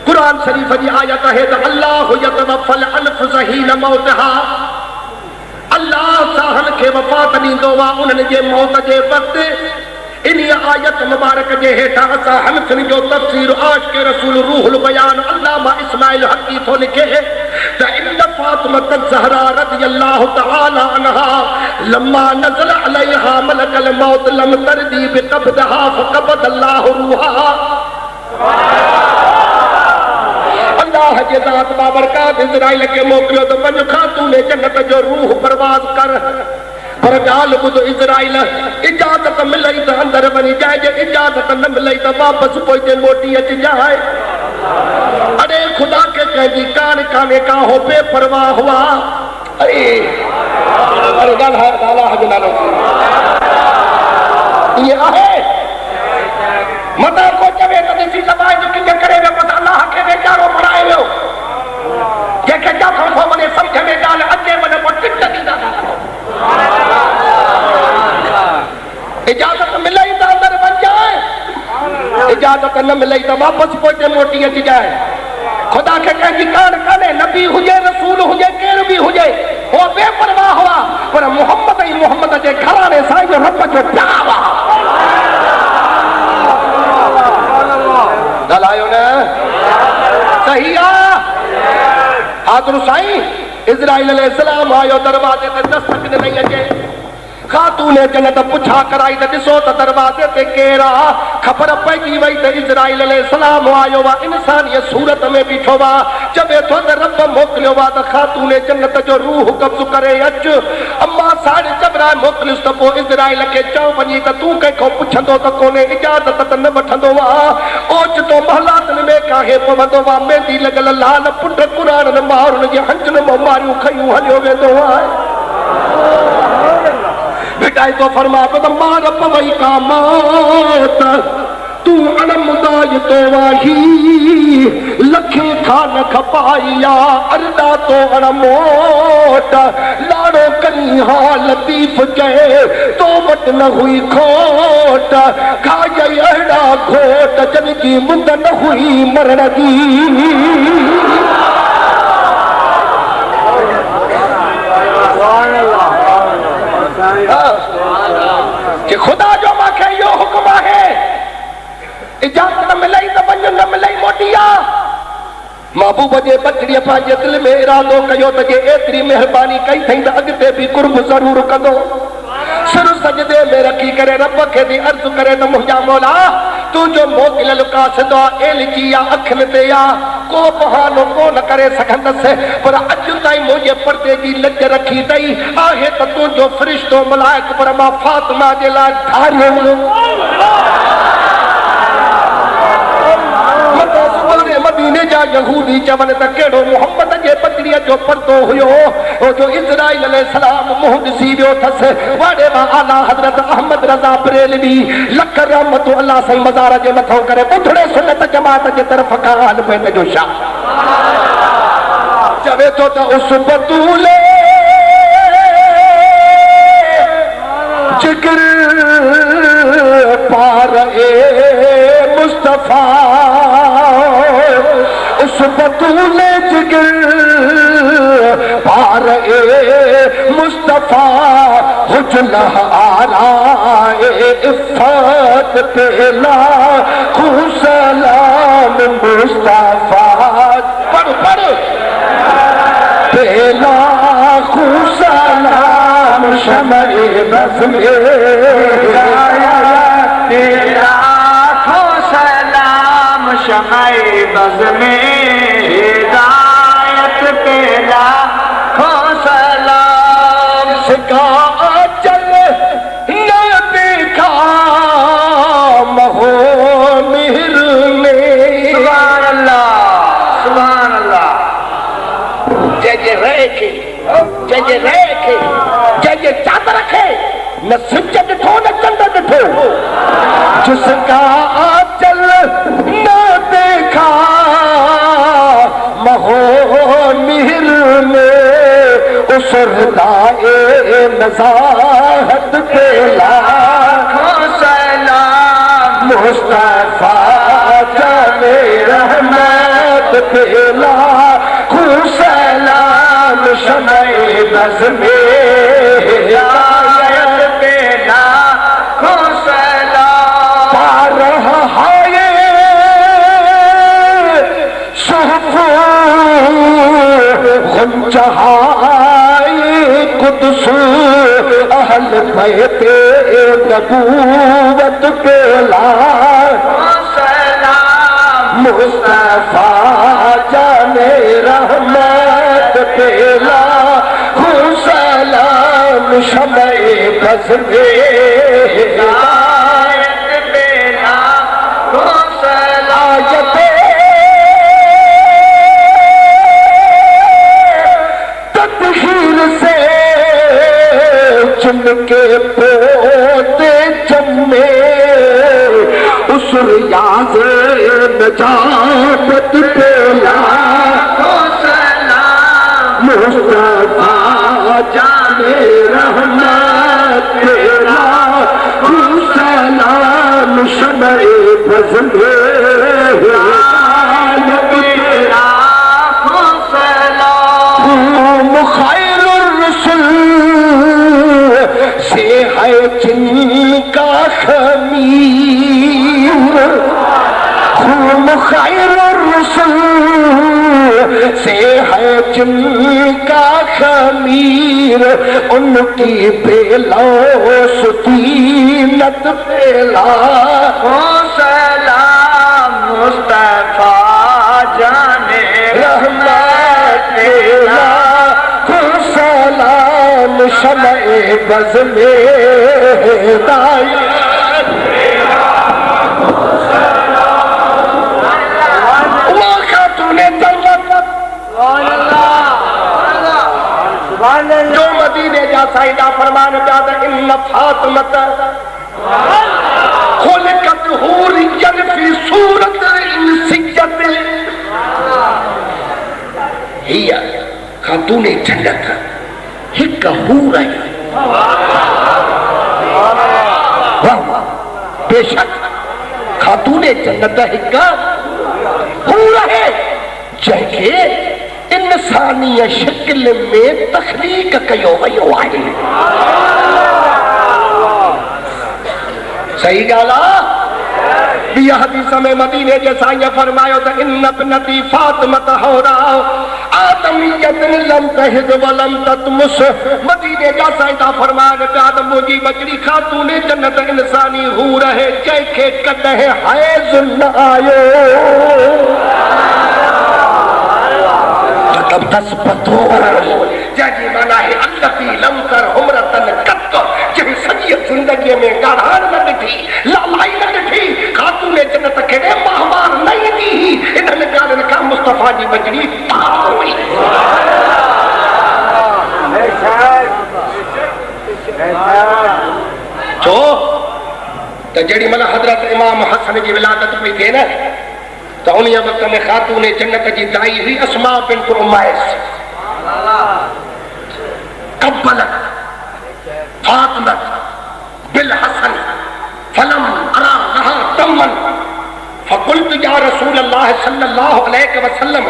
कुरान शरीफ़ जी आयत है त अल्लाहु यतवफ़ल अनफ़ुस हीन मौतिहा, अल्लाह साहन खे वफ़ात ॾींदो आहे उन्हनि जे मौत जे वक़्तु। इन आयत मुबारक जे हेठां असां हनफिन जो तफ़सीर आशिक़ रसूल रूहुल बयान अल्लामा इस्माइल हक़ी थो लिखे त इन फातिमा ज़हरा रज़ियल्लाहु तआला अन्हा लम्मा नज़ल अलैहा मलकल मौत लम तरदी बिक़ब्दिहा फ़क़बदल्लाहु रूहा। अल्लाह जे ज़ात बाबरकात इज़राइल खे मोकिलियो त वञ खातून जन्नत जो रूह परवाज़ कर, पर ॻाल्हि ॿुध इज़राइल, इजाज़त मिलई त अंदरि वञी जाए, जे इजाज़त न मिलई त वापसि पोइ मोटी अचिजाए। अरे खुदा के कंहिंजी कान कान्हे का हो बेपरवाह हुआ। अरे ॻाल्हाए अलाह जो नालो ईअं आहे। मता को चवे त ॾिसी दबाए जो किंज करे वियो बसि अलाह खे वेचारो बणाए वियो, जंहिंखे जाथो थो वञे सम्झ में ॻाल्हि अचे वञे पोइ टिट ॾींदा था। इजाज़त मिलई त अंदरि वञ जाए, इजाज़त न मिलई त वापसि पोइ मोटी अची जाए। खुदा खे कंहिंजी कान कान्हे, नबी हुजे, रसूल हुजे, केरु बि हुजे, हो बेपरवाह हुआ, पर मोहम्मद ई मोहम्मद जे घराणे सां जो रब जो प्यार आहे। ॻाल्हायो न सही आहे। हाज़िर साईं इज़राइल अलैहिस्सलाम आयो, दरवाज़े ते दस्तक ॾिनई अचे, खातून जन्नत पुछा कराई त ॾिसो त दरवाज़े ते केरु आहे। ख़बर पइजी वई त इज़राइल अलैहिस्सलाम आयो आहे, इंसानियत सूरत में बीठो आहे, चवे थो त रब मोकिलियो आहे त खातून जन्नत जो रूह कब्ज़ करे अचु। अम्मा साढ़े चबराए मोकिलियुसि त पोइ इज़राइल खे चओ वञी त तूं कंहिंखां पुछंदो त कोन्हे, इजाज़त त न वठंदो आहे, ओचितो महलातनि में काहे पवंदो आहे, मेंदी लॻल लाल पुट क़ुरान माण्हुनि जे हंजनि मां मारियूं खयूं हलियो वेंदो आहे। भिटाई तो फरमा तो मार पवई का मौत तू अनमुदाय तो वाही लखे खान खपाइया अरदा तो अणमोट लाड़ो कनी हाँ लतीफ चए तो वट न हुई खोट खाई अड़ा खोट जन की मुंद न हुई मरण की कि खुदा जो माखे यो हुक्म है इजाजत न मिलई तो वञ न मिलई मोटिया महबूब जे बचड़ीअ पंहिंजे दिल में इरादो कयो त जे एतिरी महिरबानी कई थई त अॻिते बि कुर्ब ज़रूर कंदो सिर सजदे में रखी करे रब खे थी अर्ज़ करे त मुंहिंजा मौला तू जो मोकिलियल कासिदो एलजी या अखियुनि ते या को बहानो कोन करे सघंदसि पर अॼु ताईं मुंहिंजे पर्दे जी लज रखी अथई आहे त तुंहिंजो फ़रिश्तो मलाइक पर मां फातिमा जे लाइ ठारियो मदीने जा यहूदी चवनि त कहिड़ो मोहम्मद जे बचड़ीअ जो पर्दो हुयो जो इज़राइल अलैहिस्सलाम मुंहुं ॾिसी वियो अथसि वाड़े मां आला हज़रत अहमद रज़ा बरेलवी लख रहमतूं अल्लाह साईं मज़ार जे मथां करे ॿुधड़े सुन्नत जमात जे तरफ़ खां हाल बैत जो छा चवे थो त उस बतूले जिगर पार ए मुस्तफा उस बतूले जिगर पार ए मुस्तफा हुजला आराए इफ़त पेला खुसलाम मुस्तफा पढ़ पढ़ पेला खुसलाम शमए बज़्म तेरा खुसलाम शमए बज़्म हिदायत पेला खुसलाम सिका चल न देखा महो मिहर में सुभान अल्लाह जय रेखे जय चादर रखे न सिज ॾिठो न चंड ॾिठो जिसका चल न देखा महो मिहर में उस दाए नज़ाहत पेला सलाम मुस्तफा जाने रहमत पेला खुसलाम शमए बज़्म हिदायत पेला खुसलाम पार हाये सुहफ़ गुंजहाए कुदस अहल बैत नबूवत पेला सलाम मुस्तफा जाने रहमत पेला खुसलाम शमए बज़्म हिदायत पेला खुसलाम तत्हीर से जिनके पोते जन्मे उस रियाज़ नजात पेला सलाम मुस्तफा जाने रहमत पेला सलाम शमए बज़्म हिदायत पेला सलाम खैरुर रसूल से है जिनका खमीर खून खैरुर रसूल से है जिनका खमीर उनकी पेला सुकीनत पेला सलाम मुस्तफा जाने रहमत पेला खुसलाम शमए बज़्म हिदायत पेला वो खातूने जन्नत जो मदीने जा साईदा फरमान पिया त इन फातिमत खुलिकत हूरियन फी सूरत इंसियत हिया खातून जन्नत हिक हूर है। वाह वाह, बेशक खातून जन्नत हिक हूर है जंहिंखे इंसानी शक्ल में तखलीक कयो वियो आहे। सही ॻाल्हि आहे। ॿिया हदीस में मदीने जे साईं फरमायो त इन इब्नती फातिमत हौरा आदमियतन लम तहिद वलम ततमुस। मदीने जा साईं था फरमाइनि पिया त मुंहिंजी बचड़ी खातून जन्नत इंसानी हूर है जंहिंखे कॾहिं हैज़ न आयो। तब दस पतो जंहिंजी माना है अल्लती लम कर उमरतन कत, जंहिं सॼी ज़िंदगीअ में ॻाढ़ाण न ॾिठी, लालाई न ॾिठी, खातून जन्नत केॾे माहवार न ईंदी हुई। इन्हनि ॻाल्हियुनि खां मुस्तफ़ा जी बचड़ी पार हुई। छो त जेॾी महिल हज़रत इमाम हसन जी विलादत पई थिए न त उन वक़्त में खातून जन्नत जी दाई हुई अस्मा bint Umais. कब्बलत Fathimath bill Hasan फलम अरा लहा तमन फकुल्त या रसूल अल्लाह सल्लल्लाहु अलैहि वसल्लम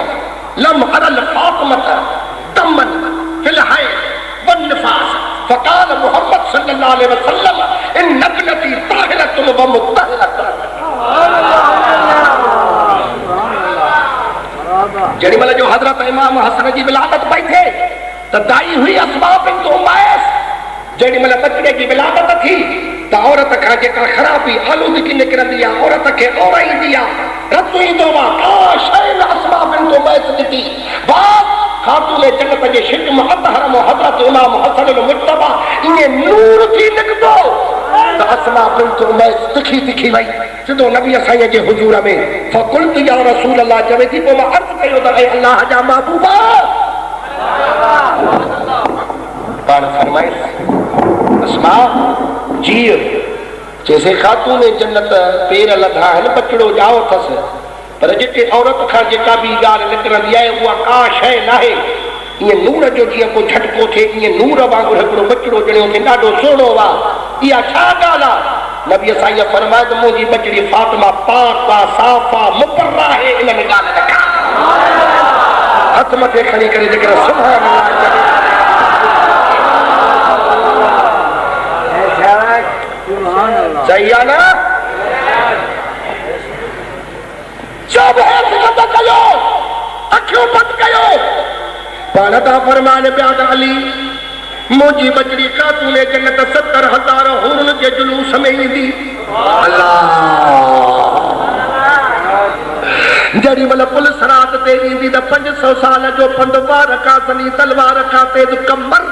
लम अरल फातिमत तमन फिल हैज वन निफास फकाल मुहम्मद सल्लल्लाहु अलैहि वसल्लम इन नबनती ताहिरतुन व मुत्तहरतुन। जेडी महिल जो हजरत इमाम हसन जी विलादत पई थे त दाई हुई अस्मा बिन्त उमैस। जेडी महिल बचड़े जी विलादत थी त औरत खां जेका ख़राबी आलूदगी निकिरंदी आहे, औरत खे और ईंदी आहे, रतु ईंदो आहे, का शइ न अस्मा बिन्त उमैस ॾिठी। बात खातून जन्नत जे शिकम अतहरम हजरत इमाम हसन मुज्तबा ईअं नूर थी निकितो त अस्मा बिन्त उमैस तिखी तिखी वई सिधो नबी साईं जे हुजूर में। फकुल्त या रसूल अल्लाह चवे थी पोइ मां अर्ज़ कयो त ऐं अल्लाह जा महबूबा पाण फरमाइनि अस्मा जीउ जैसे खातून जन्नत पेर लधा आहिनि, बचड़ो ॼाओ अथसि, पर जिते औरत खां जेका बि ॻाल्हि निकिरंदी आहे उहा का शइ नाहे। ईअं नूर जो जीअं को झटको थिए ईअं नूर वांगुरु हिकिड़ो बचड़ो ॼणियो थिए, ॾाढो सुहिणो आहे। इहा छा ॻाल्हि आहे? नबी साईं फरमाए त मुंहिंजी बचड़ी फातिमा पाक आहे, साफ़ आहे, मुक़र्रर आहे। इन्हनि ॻाल्हि न हथ मथे खणी करे जेकर सुभान अल्लाह सही आहे न? सब हेठि कयो, अखियूं बंदि कयो। पाण था फरमाइनि पिया त अली मुंहिंजी बचड़ी खातून जन्नत 70,000 हुरनि जे जुलूस में ईंदी। जड़ी महिल पुलिस रात ते ईंदी त 500 साल जो पंध वार खां सनी तलवार खां तेज कमर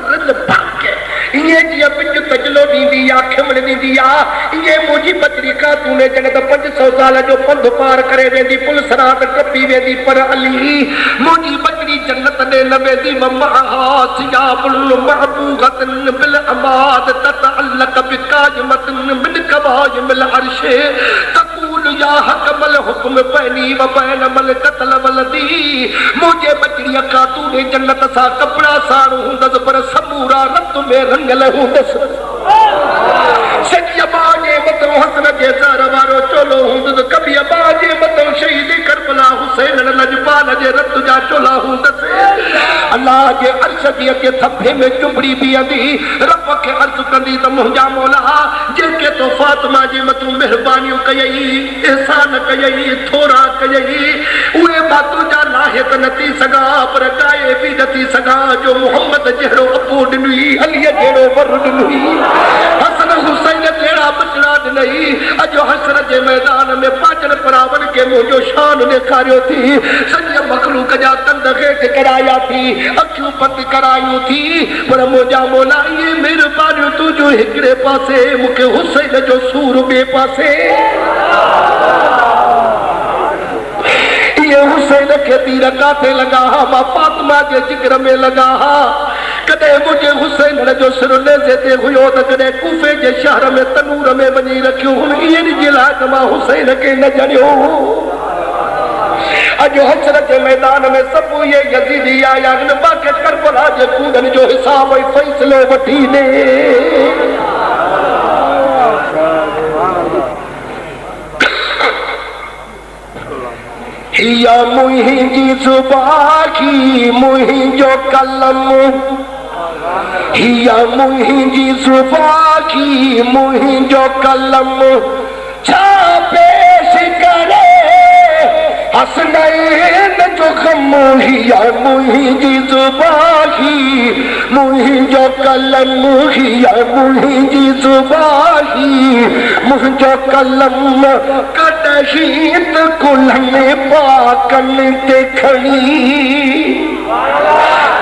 भागे ईअं जीअं पिंज तजलो ॾींदी आहे, खिमड़ ॾींदी आहे, ईअं मुंहिंजी बचड़ी खातून जन्नत 500 साल जो पंध पार करे वेंदी, पुलिस रात टपी वेंदी। पर अली मुंहिंजी बचड़ी जन्नत ॾे न वेंदी। सियाबुल महबूगतन बिल अमाद ततअल्लक बिकाजमतन मिन कबाइमिल अर्श तक़ूल या हकमल हुक्म बैनी व बैन मल कतल वलदी। मुंहिंजे बचड़ीअ खातून जन्नत सां कपिड़ा साण हूंदसि पर समूरा रत में रंगल हूंदसि। सॼी अबा जे मथां हसन जे ज़र वारो चोलो हूंदसि, कभी अबा जे मथां शहीद करबला हुसैन लजपाल जे रत जा चोला हूंदसि। अल्लाह जे अर्श जी अॻे थपे में चुंबड़ी बीहंदी, रब खे अर्ज़ कंदी त मुंहिंजा मौला जेके तो फातिमा जे मथां महिरबानियूं कयई, एहसान कयई, थोरा कयई, उहे मां तुंहिंजा लाहे त न थी सघां, पर ॻाए बि न थी सघां जो मुहम्मद जहिड़ो अबो ॾिनई, अलीअ जहिड़ो वर ॾिनई, हसन हुसैन जहिड़ा बचड़ा ॾिनई। अॼु हसर जे मैदान में पाचन परावन खे मुंहिंजो शान ॾेखारियो थी, सॼे मखलूक जा कंद हेठि कराया थी, अखियूं बंदि करायूं थी, पर मुंहिंजा मौला इहे महिरबानियूं तुंहिंजो हिकिड़े पासे, मूंखे हुसैन जो सूर ॿिए पासे। इहे हुसैन खे तीर काथे लॻा हा, मां फातिमा जे जिगर में लॻा हा। कॾहिं मुंहिंजे हुसैन जो सिर नेज़े ते हुयो त कॾहिं कूफे जे शहर में तनूर में वञी रखियो हुन। इहे जे लाइ त मां हुसैन खे न ॼणियो। अजो हशर के मैदान में सब ये यजीदी आया इन बाके करबला जे कूड़न जो हिसाब ऐं फैसलो वठी दे। हिया मुंहिंजी ज़ुबानी मुंहिंजो कलम, हिया मुंहिंजी ज़ुबानी मुंहिंजो कलम, छा पेश करे हसनैन जो ग़म। हिया मुंहिंजी ज़ुबानी मुंहिंजो कलम, हिया मुंहिंजी ज़ुबानी मुंहिंजो कलम, कॾहिं त कुल्हनि पाकनि ते खणी,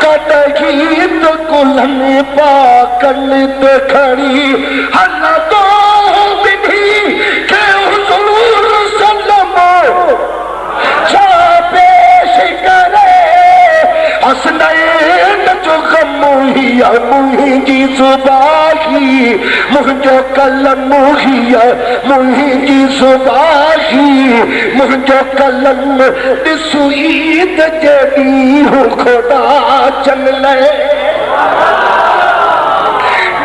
कॾहिं त कुल्हनि पाकनि ते खणी हलंदो विधी के हुज़ूर सल्लम, छा पेश करे हसनैन जो ग़म। हिया मुंहिंजी ज़ुबानी मुंहिंजो कलम, हिया मुंहिंजी ज़ुबानी मुंहिंजो कलम, ॾिसू ईद जे ॾींहुं ख़ुदा चल,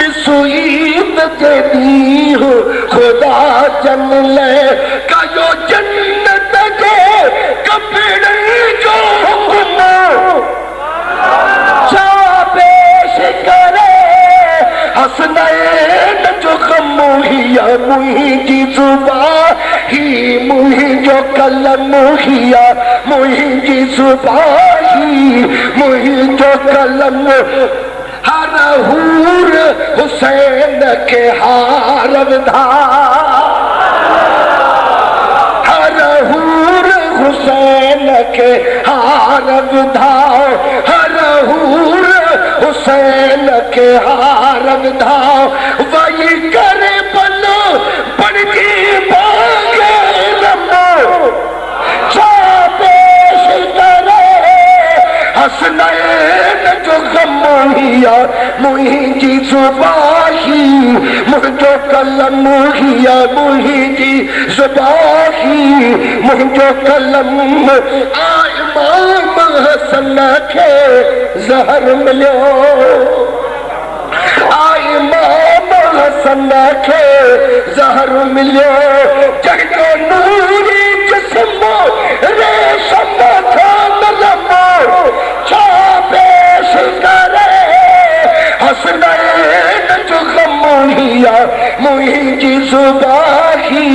ॾिसू ईद जे ॾींहुं ख़ुदा चल, कयो जन्नत जे कपिड़े जो हुकुम, छा पेश करे हसनैन जो ग़म। हिया मुंहिंजी ज़ुबानी मुंहिंजो कलम, हिया मुंहिंजी ज़ुबानी मुंहिंजो कलम, हर हूर हुसैन के हार विधा, हर हूर हुसैन के हार विधा, हर हूर हुसैन के हार विधा, वही करे बलो बड़की बागे रमो, छा पेश करे हसनैन जो ग़म। हिया मुंहिंजी ज़ुबानी मुंहिंजो कलम, हिया मुंहिंजी ज़ुबानी मुंहिंजो कलम, आ इमाम हसन खे ज़हर मिलियो, आ इमाम हसन खे ज़हर मिलियो, जंहिंजो नूरी जिस्म रेशम खां नरम, छा पेश करे हसनैन जो ग़म। हिया मुंहिंजी ज़ुबानी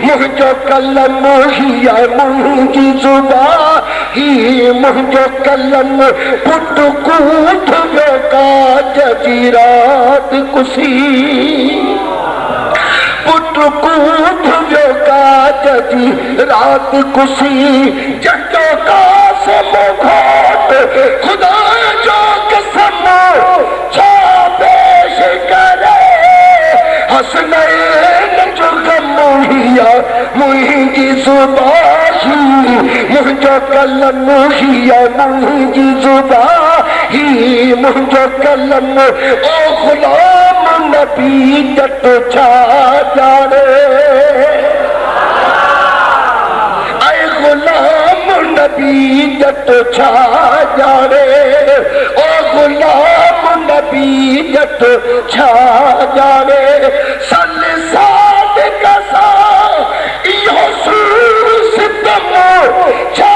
मुंहिंजो कलम, हिया मुंहिंजी ज़ुबानी मुंहिंजो कलम, पुट कूठ वियो काज जी रात कुसी, पुट कूठ वियो काज जी रात कुसी, जंहिंजो कासिम घोट ख़ुदा जो कसम, छा पेश करे हसनैन जो ग़म। हिया मुंहिंजी ज़ुबानी मुंहिंजो कलम, हिया मुंहिंजी ज़ुबानी मुंहिंजो कलम, ओ ग़ुलाम नबी जट छा ॼाणे, ऐं ग़ुलाम नबी जट छा ॼाणे, ओ ग़ुलाम नबी जट छा ॼाणे, सल सादिक़ सां इहो सूर सितम, छा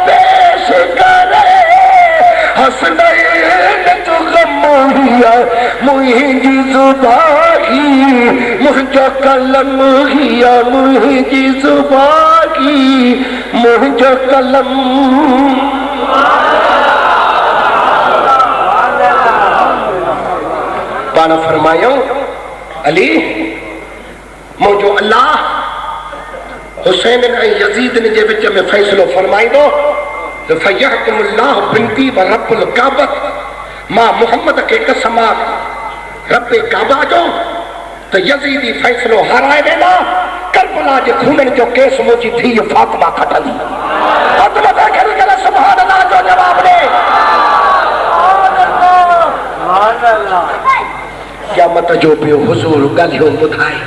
पेश करे हसनैन जो ग़म। हिया मुंहिंजी ज़ुबानी मुंहिंजो कलम, हिया मुंहिंजी ज़ुबानी मुंहिंजो कलम। पाण फरमायो अली मुंहिंजो अल्लाह हुसैन ऐं यज़ीद जे विच में फ़ैसिलो फरमाईंदो त फयहकुमुल्लाह बिनती व रब्बुल काबा, मां मुहम्मद खे कसम रब्बे काबा जो त यज़ीदी फ़ैसिलो हाराए वेंदा, करबला जे खूननि जो केस मुंहिंजी धीउ फातिमा खटंदी। फातिमा खे खणी करे सुभान अल्लाह जो जवाब ॾे। क़यामत जो पियो हुज़ूर ॻाल्हियूं ॿुधाए।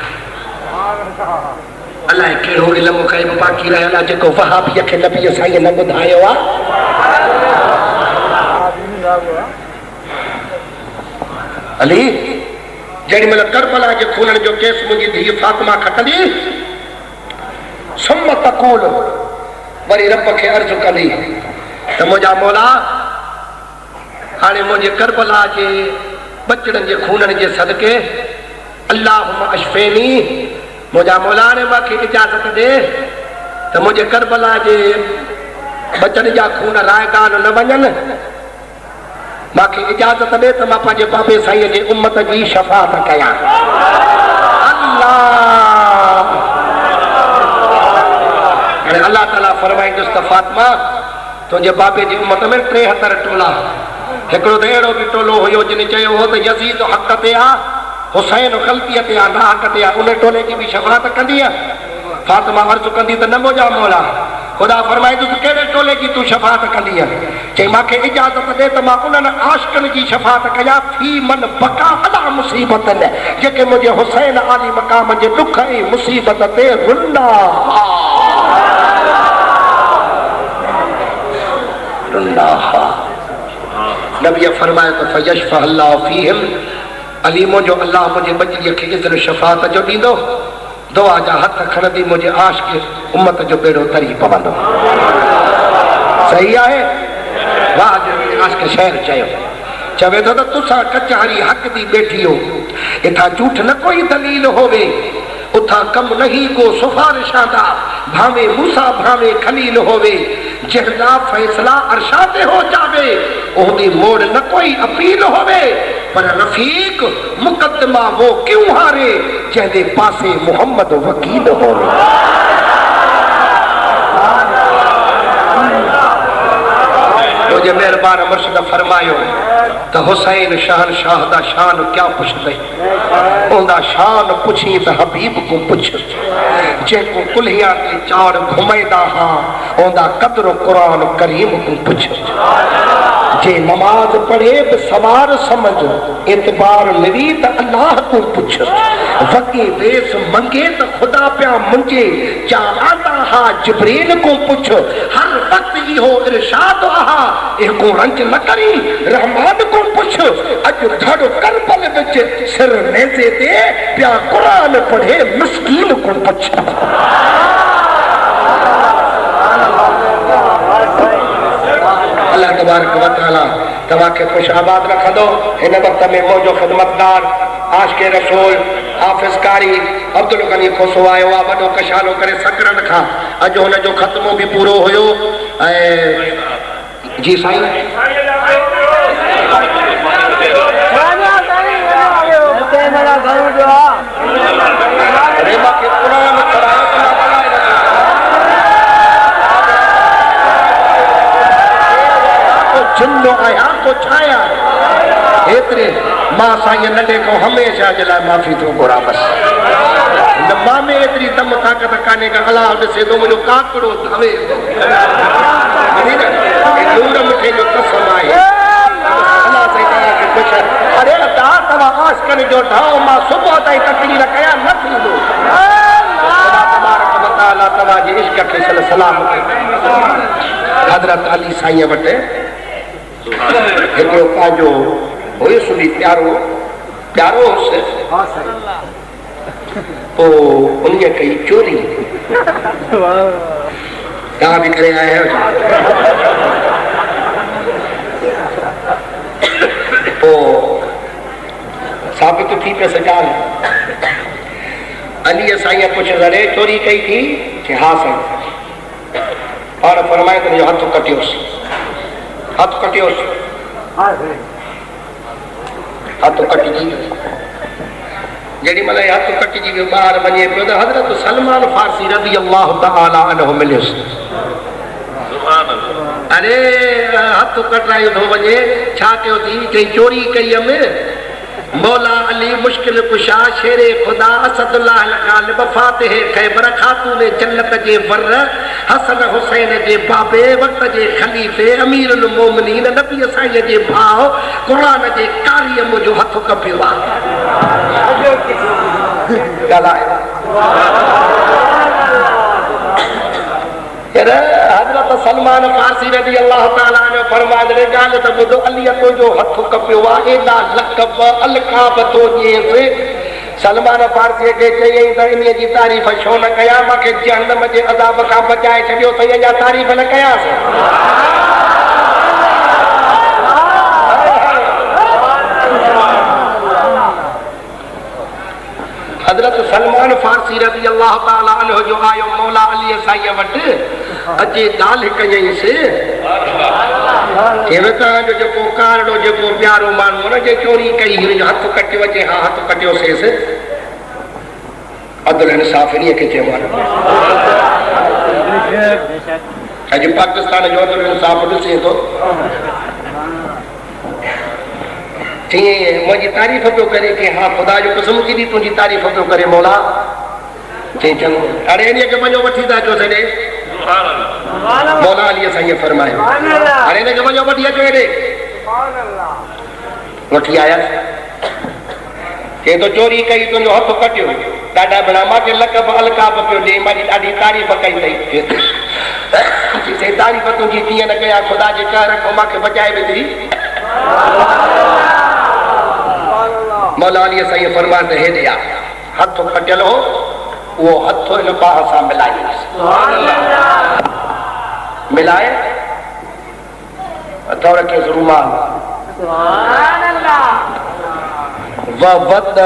अलाए कहिड़ो इल्मु क़ाइम बाक़ी रहियल आहे जेको वहाबीअ खे नबीअ साईं न ॿुधायो आहे। अली जेॾी महिल करबला जे खूननि जो केस मुंहिंजी धीउ फातिमा खटंदी सुम तक़ूल वरी रब खे अर्ज़ु कंदी त मुंहिंजा मौला हाणे मुंहिंजे करबला जे बचड़नि जे खूननि जे सदके अल्लाहुम्मा अशफ़ेनी मुंहिंजा मौला हाणे मूंखे इजाज़त ॾे त मुंहिंजे करबला जे बचड़नि जा खून रायगान न वञनि। मूंखे इजाज़त ॾे त मां पंहिंजे बाबे साईं जे उम्मत जी शफ़ाअत कयां। हाणे अल्लाह ताला फरमाईंदुसि त फातिमा तुंहिंजे बाबे जी उम्मत में 73 टोला, हिकिड़ो त अहिड़ो बि टोलो हुयो जिन चयो हो त यज़ीद हक़ ते आहे, हुसैन ग़लतीअ ते आहे, ना हक़ ते आहे, उन टोले जी बि शफ़ाअत कंदी आहे। फातिमा अर्ज़ु कंदी त न मुंहिंजा मौला, ख़ुदा फरमाईंदुसि कहिड़े टोले जी तूं शफ़ाअत कंदी आहे? चई मूंखे इजाज़त ॾे त मां उन्हनि आशिक़नि जी शफ़ाअत कयां फी मन बका अला मुसीबतनि जेके मुंहिंजे हुसैन आली मक़ाम जे ॾुख ऐं मुसीबत ते रुंडा नबीअ फरमायो त फयशफ़अ अल्लाहु फ़ीहिम अली मुंहिंजो अल्लाह मुंहिंजे बचड़ीअ खे इज़्न शफ़ाअत जो ॾींदो, दुआ जा हथ खणंदी मुंहिंजे आशिक़ उम्मत जो बेड़ो तरी पवंदो। सही आहे? वाह आशिक़ शहर चयो चवे थो त तुसां कचहरी हक़ दी बैठी हो, इथां झूठ न कोई दलील होवे, उथां कम नहीं को सिफारिशां दा भावे मूसा भावे खलील होवे, जहिड़ा फैसला अर्शा ते हो जावे ओहदी मोड़ न कोई अपील होवे, पर रफीक मुकदमा वो क्यों हारे जंहिंजे पासे मोहम्मद वकील होवे। मुझे मेहरबान मुर्शिद फरमायो त हुसैन शहनशाह दा शान क्या पुछदे, ओंदा शान पुछी त हबीब को पुछ, जेको कुल्हिया ते चार घुमैदा हा ओंदा कदर कुरान करीम को पुछ, जे नमाज पढ़े बि सवार समझ एतबार मिली त अल्लाह को पुछ, वकी वेस मंगे त खुदा पिया मुंजे चाहता हा जिब्रील को पुछ, हर वक्त इहो इरशाद आहा एको रंज न करी रहमान को पुछ, अज धड़ करबल विच सिर नेज़े ते पिया कुरान पढ़े मिस्कीन को पुछ। अल्लाह तबारक व तआला तव्हांखे खुश आबाद रखंदो। हिन वक़्त में मौजो ख़िदमतगार आशिक़े रसूल हाफ़िज़ कारी अब्दुल गनी खोसो आयो आहे, वॾो कशालो करे सकरन खां। अॼु हुनजो ख़त्मो बि पूरो हुयो ऐं जी साईं जिंदो आया को छाया एतरे मां साईं नंढे को हमेशा जे लाइ माफ़ी थो घुरां। बस न मां में एतरी दम ताक़त कान्हे का अलाह ॾिसे थो मुंहिंजो काकड़ो धवे नूर मिठे जो कसम आहे। अलाह साईं तव्हांखे ख़ुशि अरे अदा तव्हां आशिक़नि जो ढाउ मां सुबुह ताईं तकरीर कया न थींदो। ख़ुदा तबारक व तआला तव्हांजे इश्क खे सलाम हज़रत अली साईं वटि हिकिड़ो पंहिंजो हुयुसि बि प्यारो हुउसि, पोइ उन्हीअ कई चोरी। तव्हां बि करे आया आहियो। पोइ साबित थी पियसि ॻाल्हि। अलीअ साईं पुछियोसि अरे चोरी कई थी? चई हा साईं। पाण फरमाए त हथ कटियोसि, हथ कटियोसि, हथ कटिजी वियो। जेॾी महिल हथ कटिजी वियो ॿाहिरि वञे पियो त हज़रत सलमान फारसी रज़ी अल्लाह तआला अन्हु मिलियुसि। अरे हथ कटायो थो वञे, छा कयो थी? चई चोरी कई हुयमि। मौला अली मुश्किल कुशा शेरे खुदा असदुल्लाह गालिब फातिह खैबर खातून जन्नत जे वर हसन हुसैन जे बाबे वक्त जे खलीफ़े अमीरुल मोमिनीन नबी साईं जे भाउ कुरान जे कारी मुंहिंजो हथ कपियो आहे। फिर हजरत सलमान फारसी रज़ी अल्लाह ताला ने फरमाया रे गाल त बुधो अली तो जो हथ कपियो आ एदा लकब अलकाब तो जे सलमान फारसी के चई त इन जी तारीफ छो न कया माके जहन्नम जे अजाब का बचाए छडियो त या तारीफ न कयास हजरत सलमान फारसी रज़ी अल्लाह ताला अन्हु जो आयो मौला अली साईं वट अचे ॻाल्हि कयईंस केवता जो जेको कारड़ो जेको प्यारो माण्हू न जे चोरी कई हुई हथ कटियो अचे हा हथ कटियो सेस अदल इंसाफ इन के चइबो अॼु पाकिस्तान जो अदल इंसाफ ॾिसे थो मुझी तारीफ़ पियो करे कि हाँ खुदा जो कसम की तुझी तारीफ़ पियो करे मौला चई चङो हाणे इन खे वञो वठी था अचो सॼे मौला अलीअ साईं फरमायो हाणे इन खे वञो वठी अचो हेॾे वठी आयसि चए तो चोरी कई तुंहिंजो हथ कटियो ॾाढा बड़ा मांखे लकब अलकाब पियो ॾे मां ॾाढी तारीफ़ कई अथई तारीफ़ तुंहिंजी कीअं न कया खुदा जे कहर खां मांखे बचाए विधी मौला अली साईं फरमान त हेॾे आ हथ कटियल हो वो हथ इन बाह सां मिलाए हथौड़ खे रुमाल ववद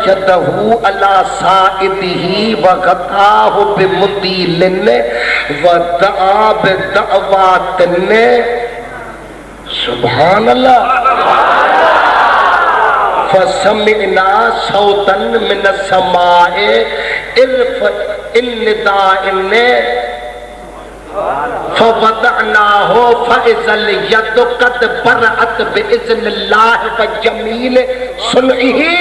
यदहु अला साइदिही वगताहु बिमुतीलिन वदआ बिदअवातिन सुभान अल्लाह फसमिना सौतन मिन समाए इल्फ इन्निदाइन फवदअनाहु फइज़ल यद कद बरअत बिइज़्निल्लाह व जमील सुनइही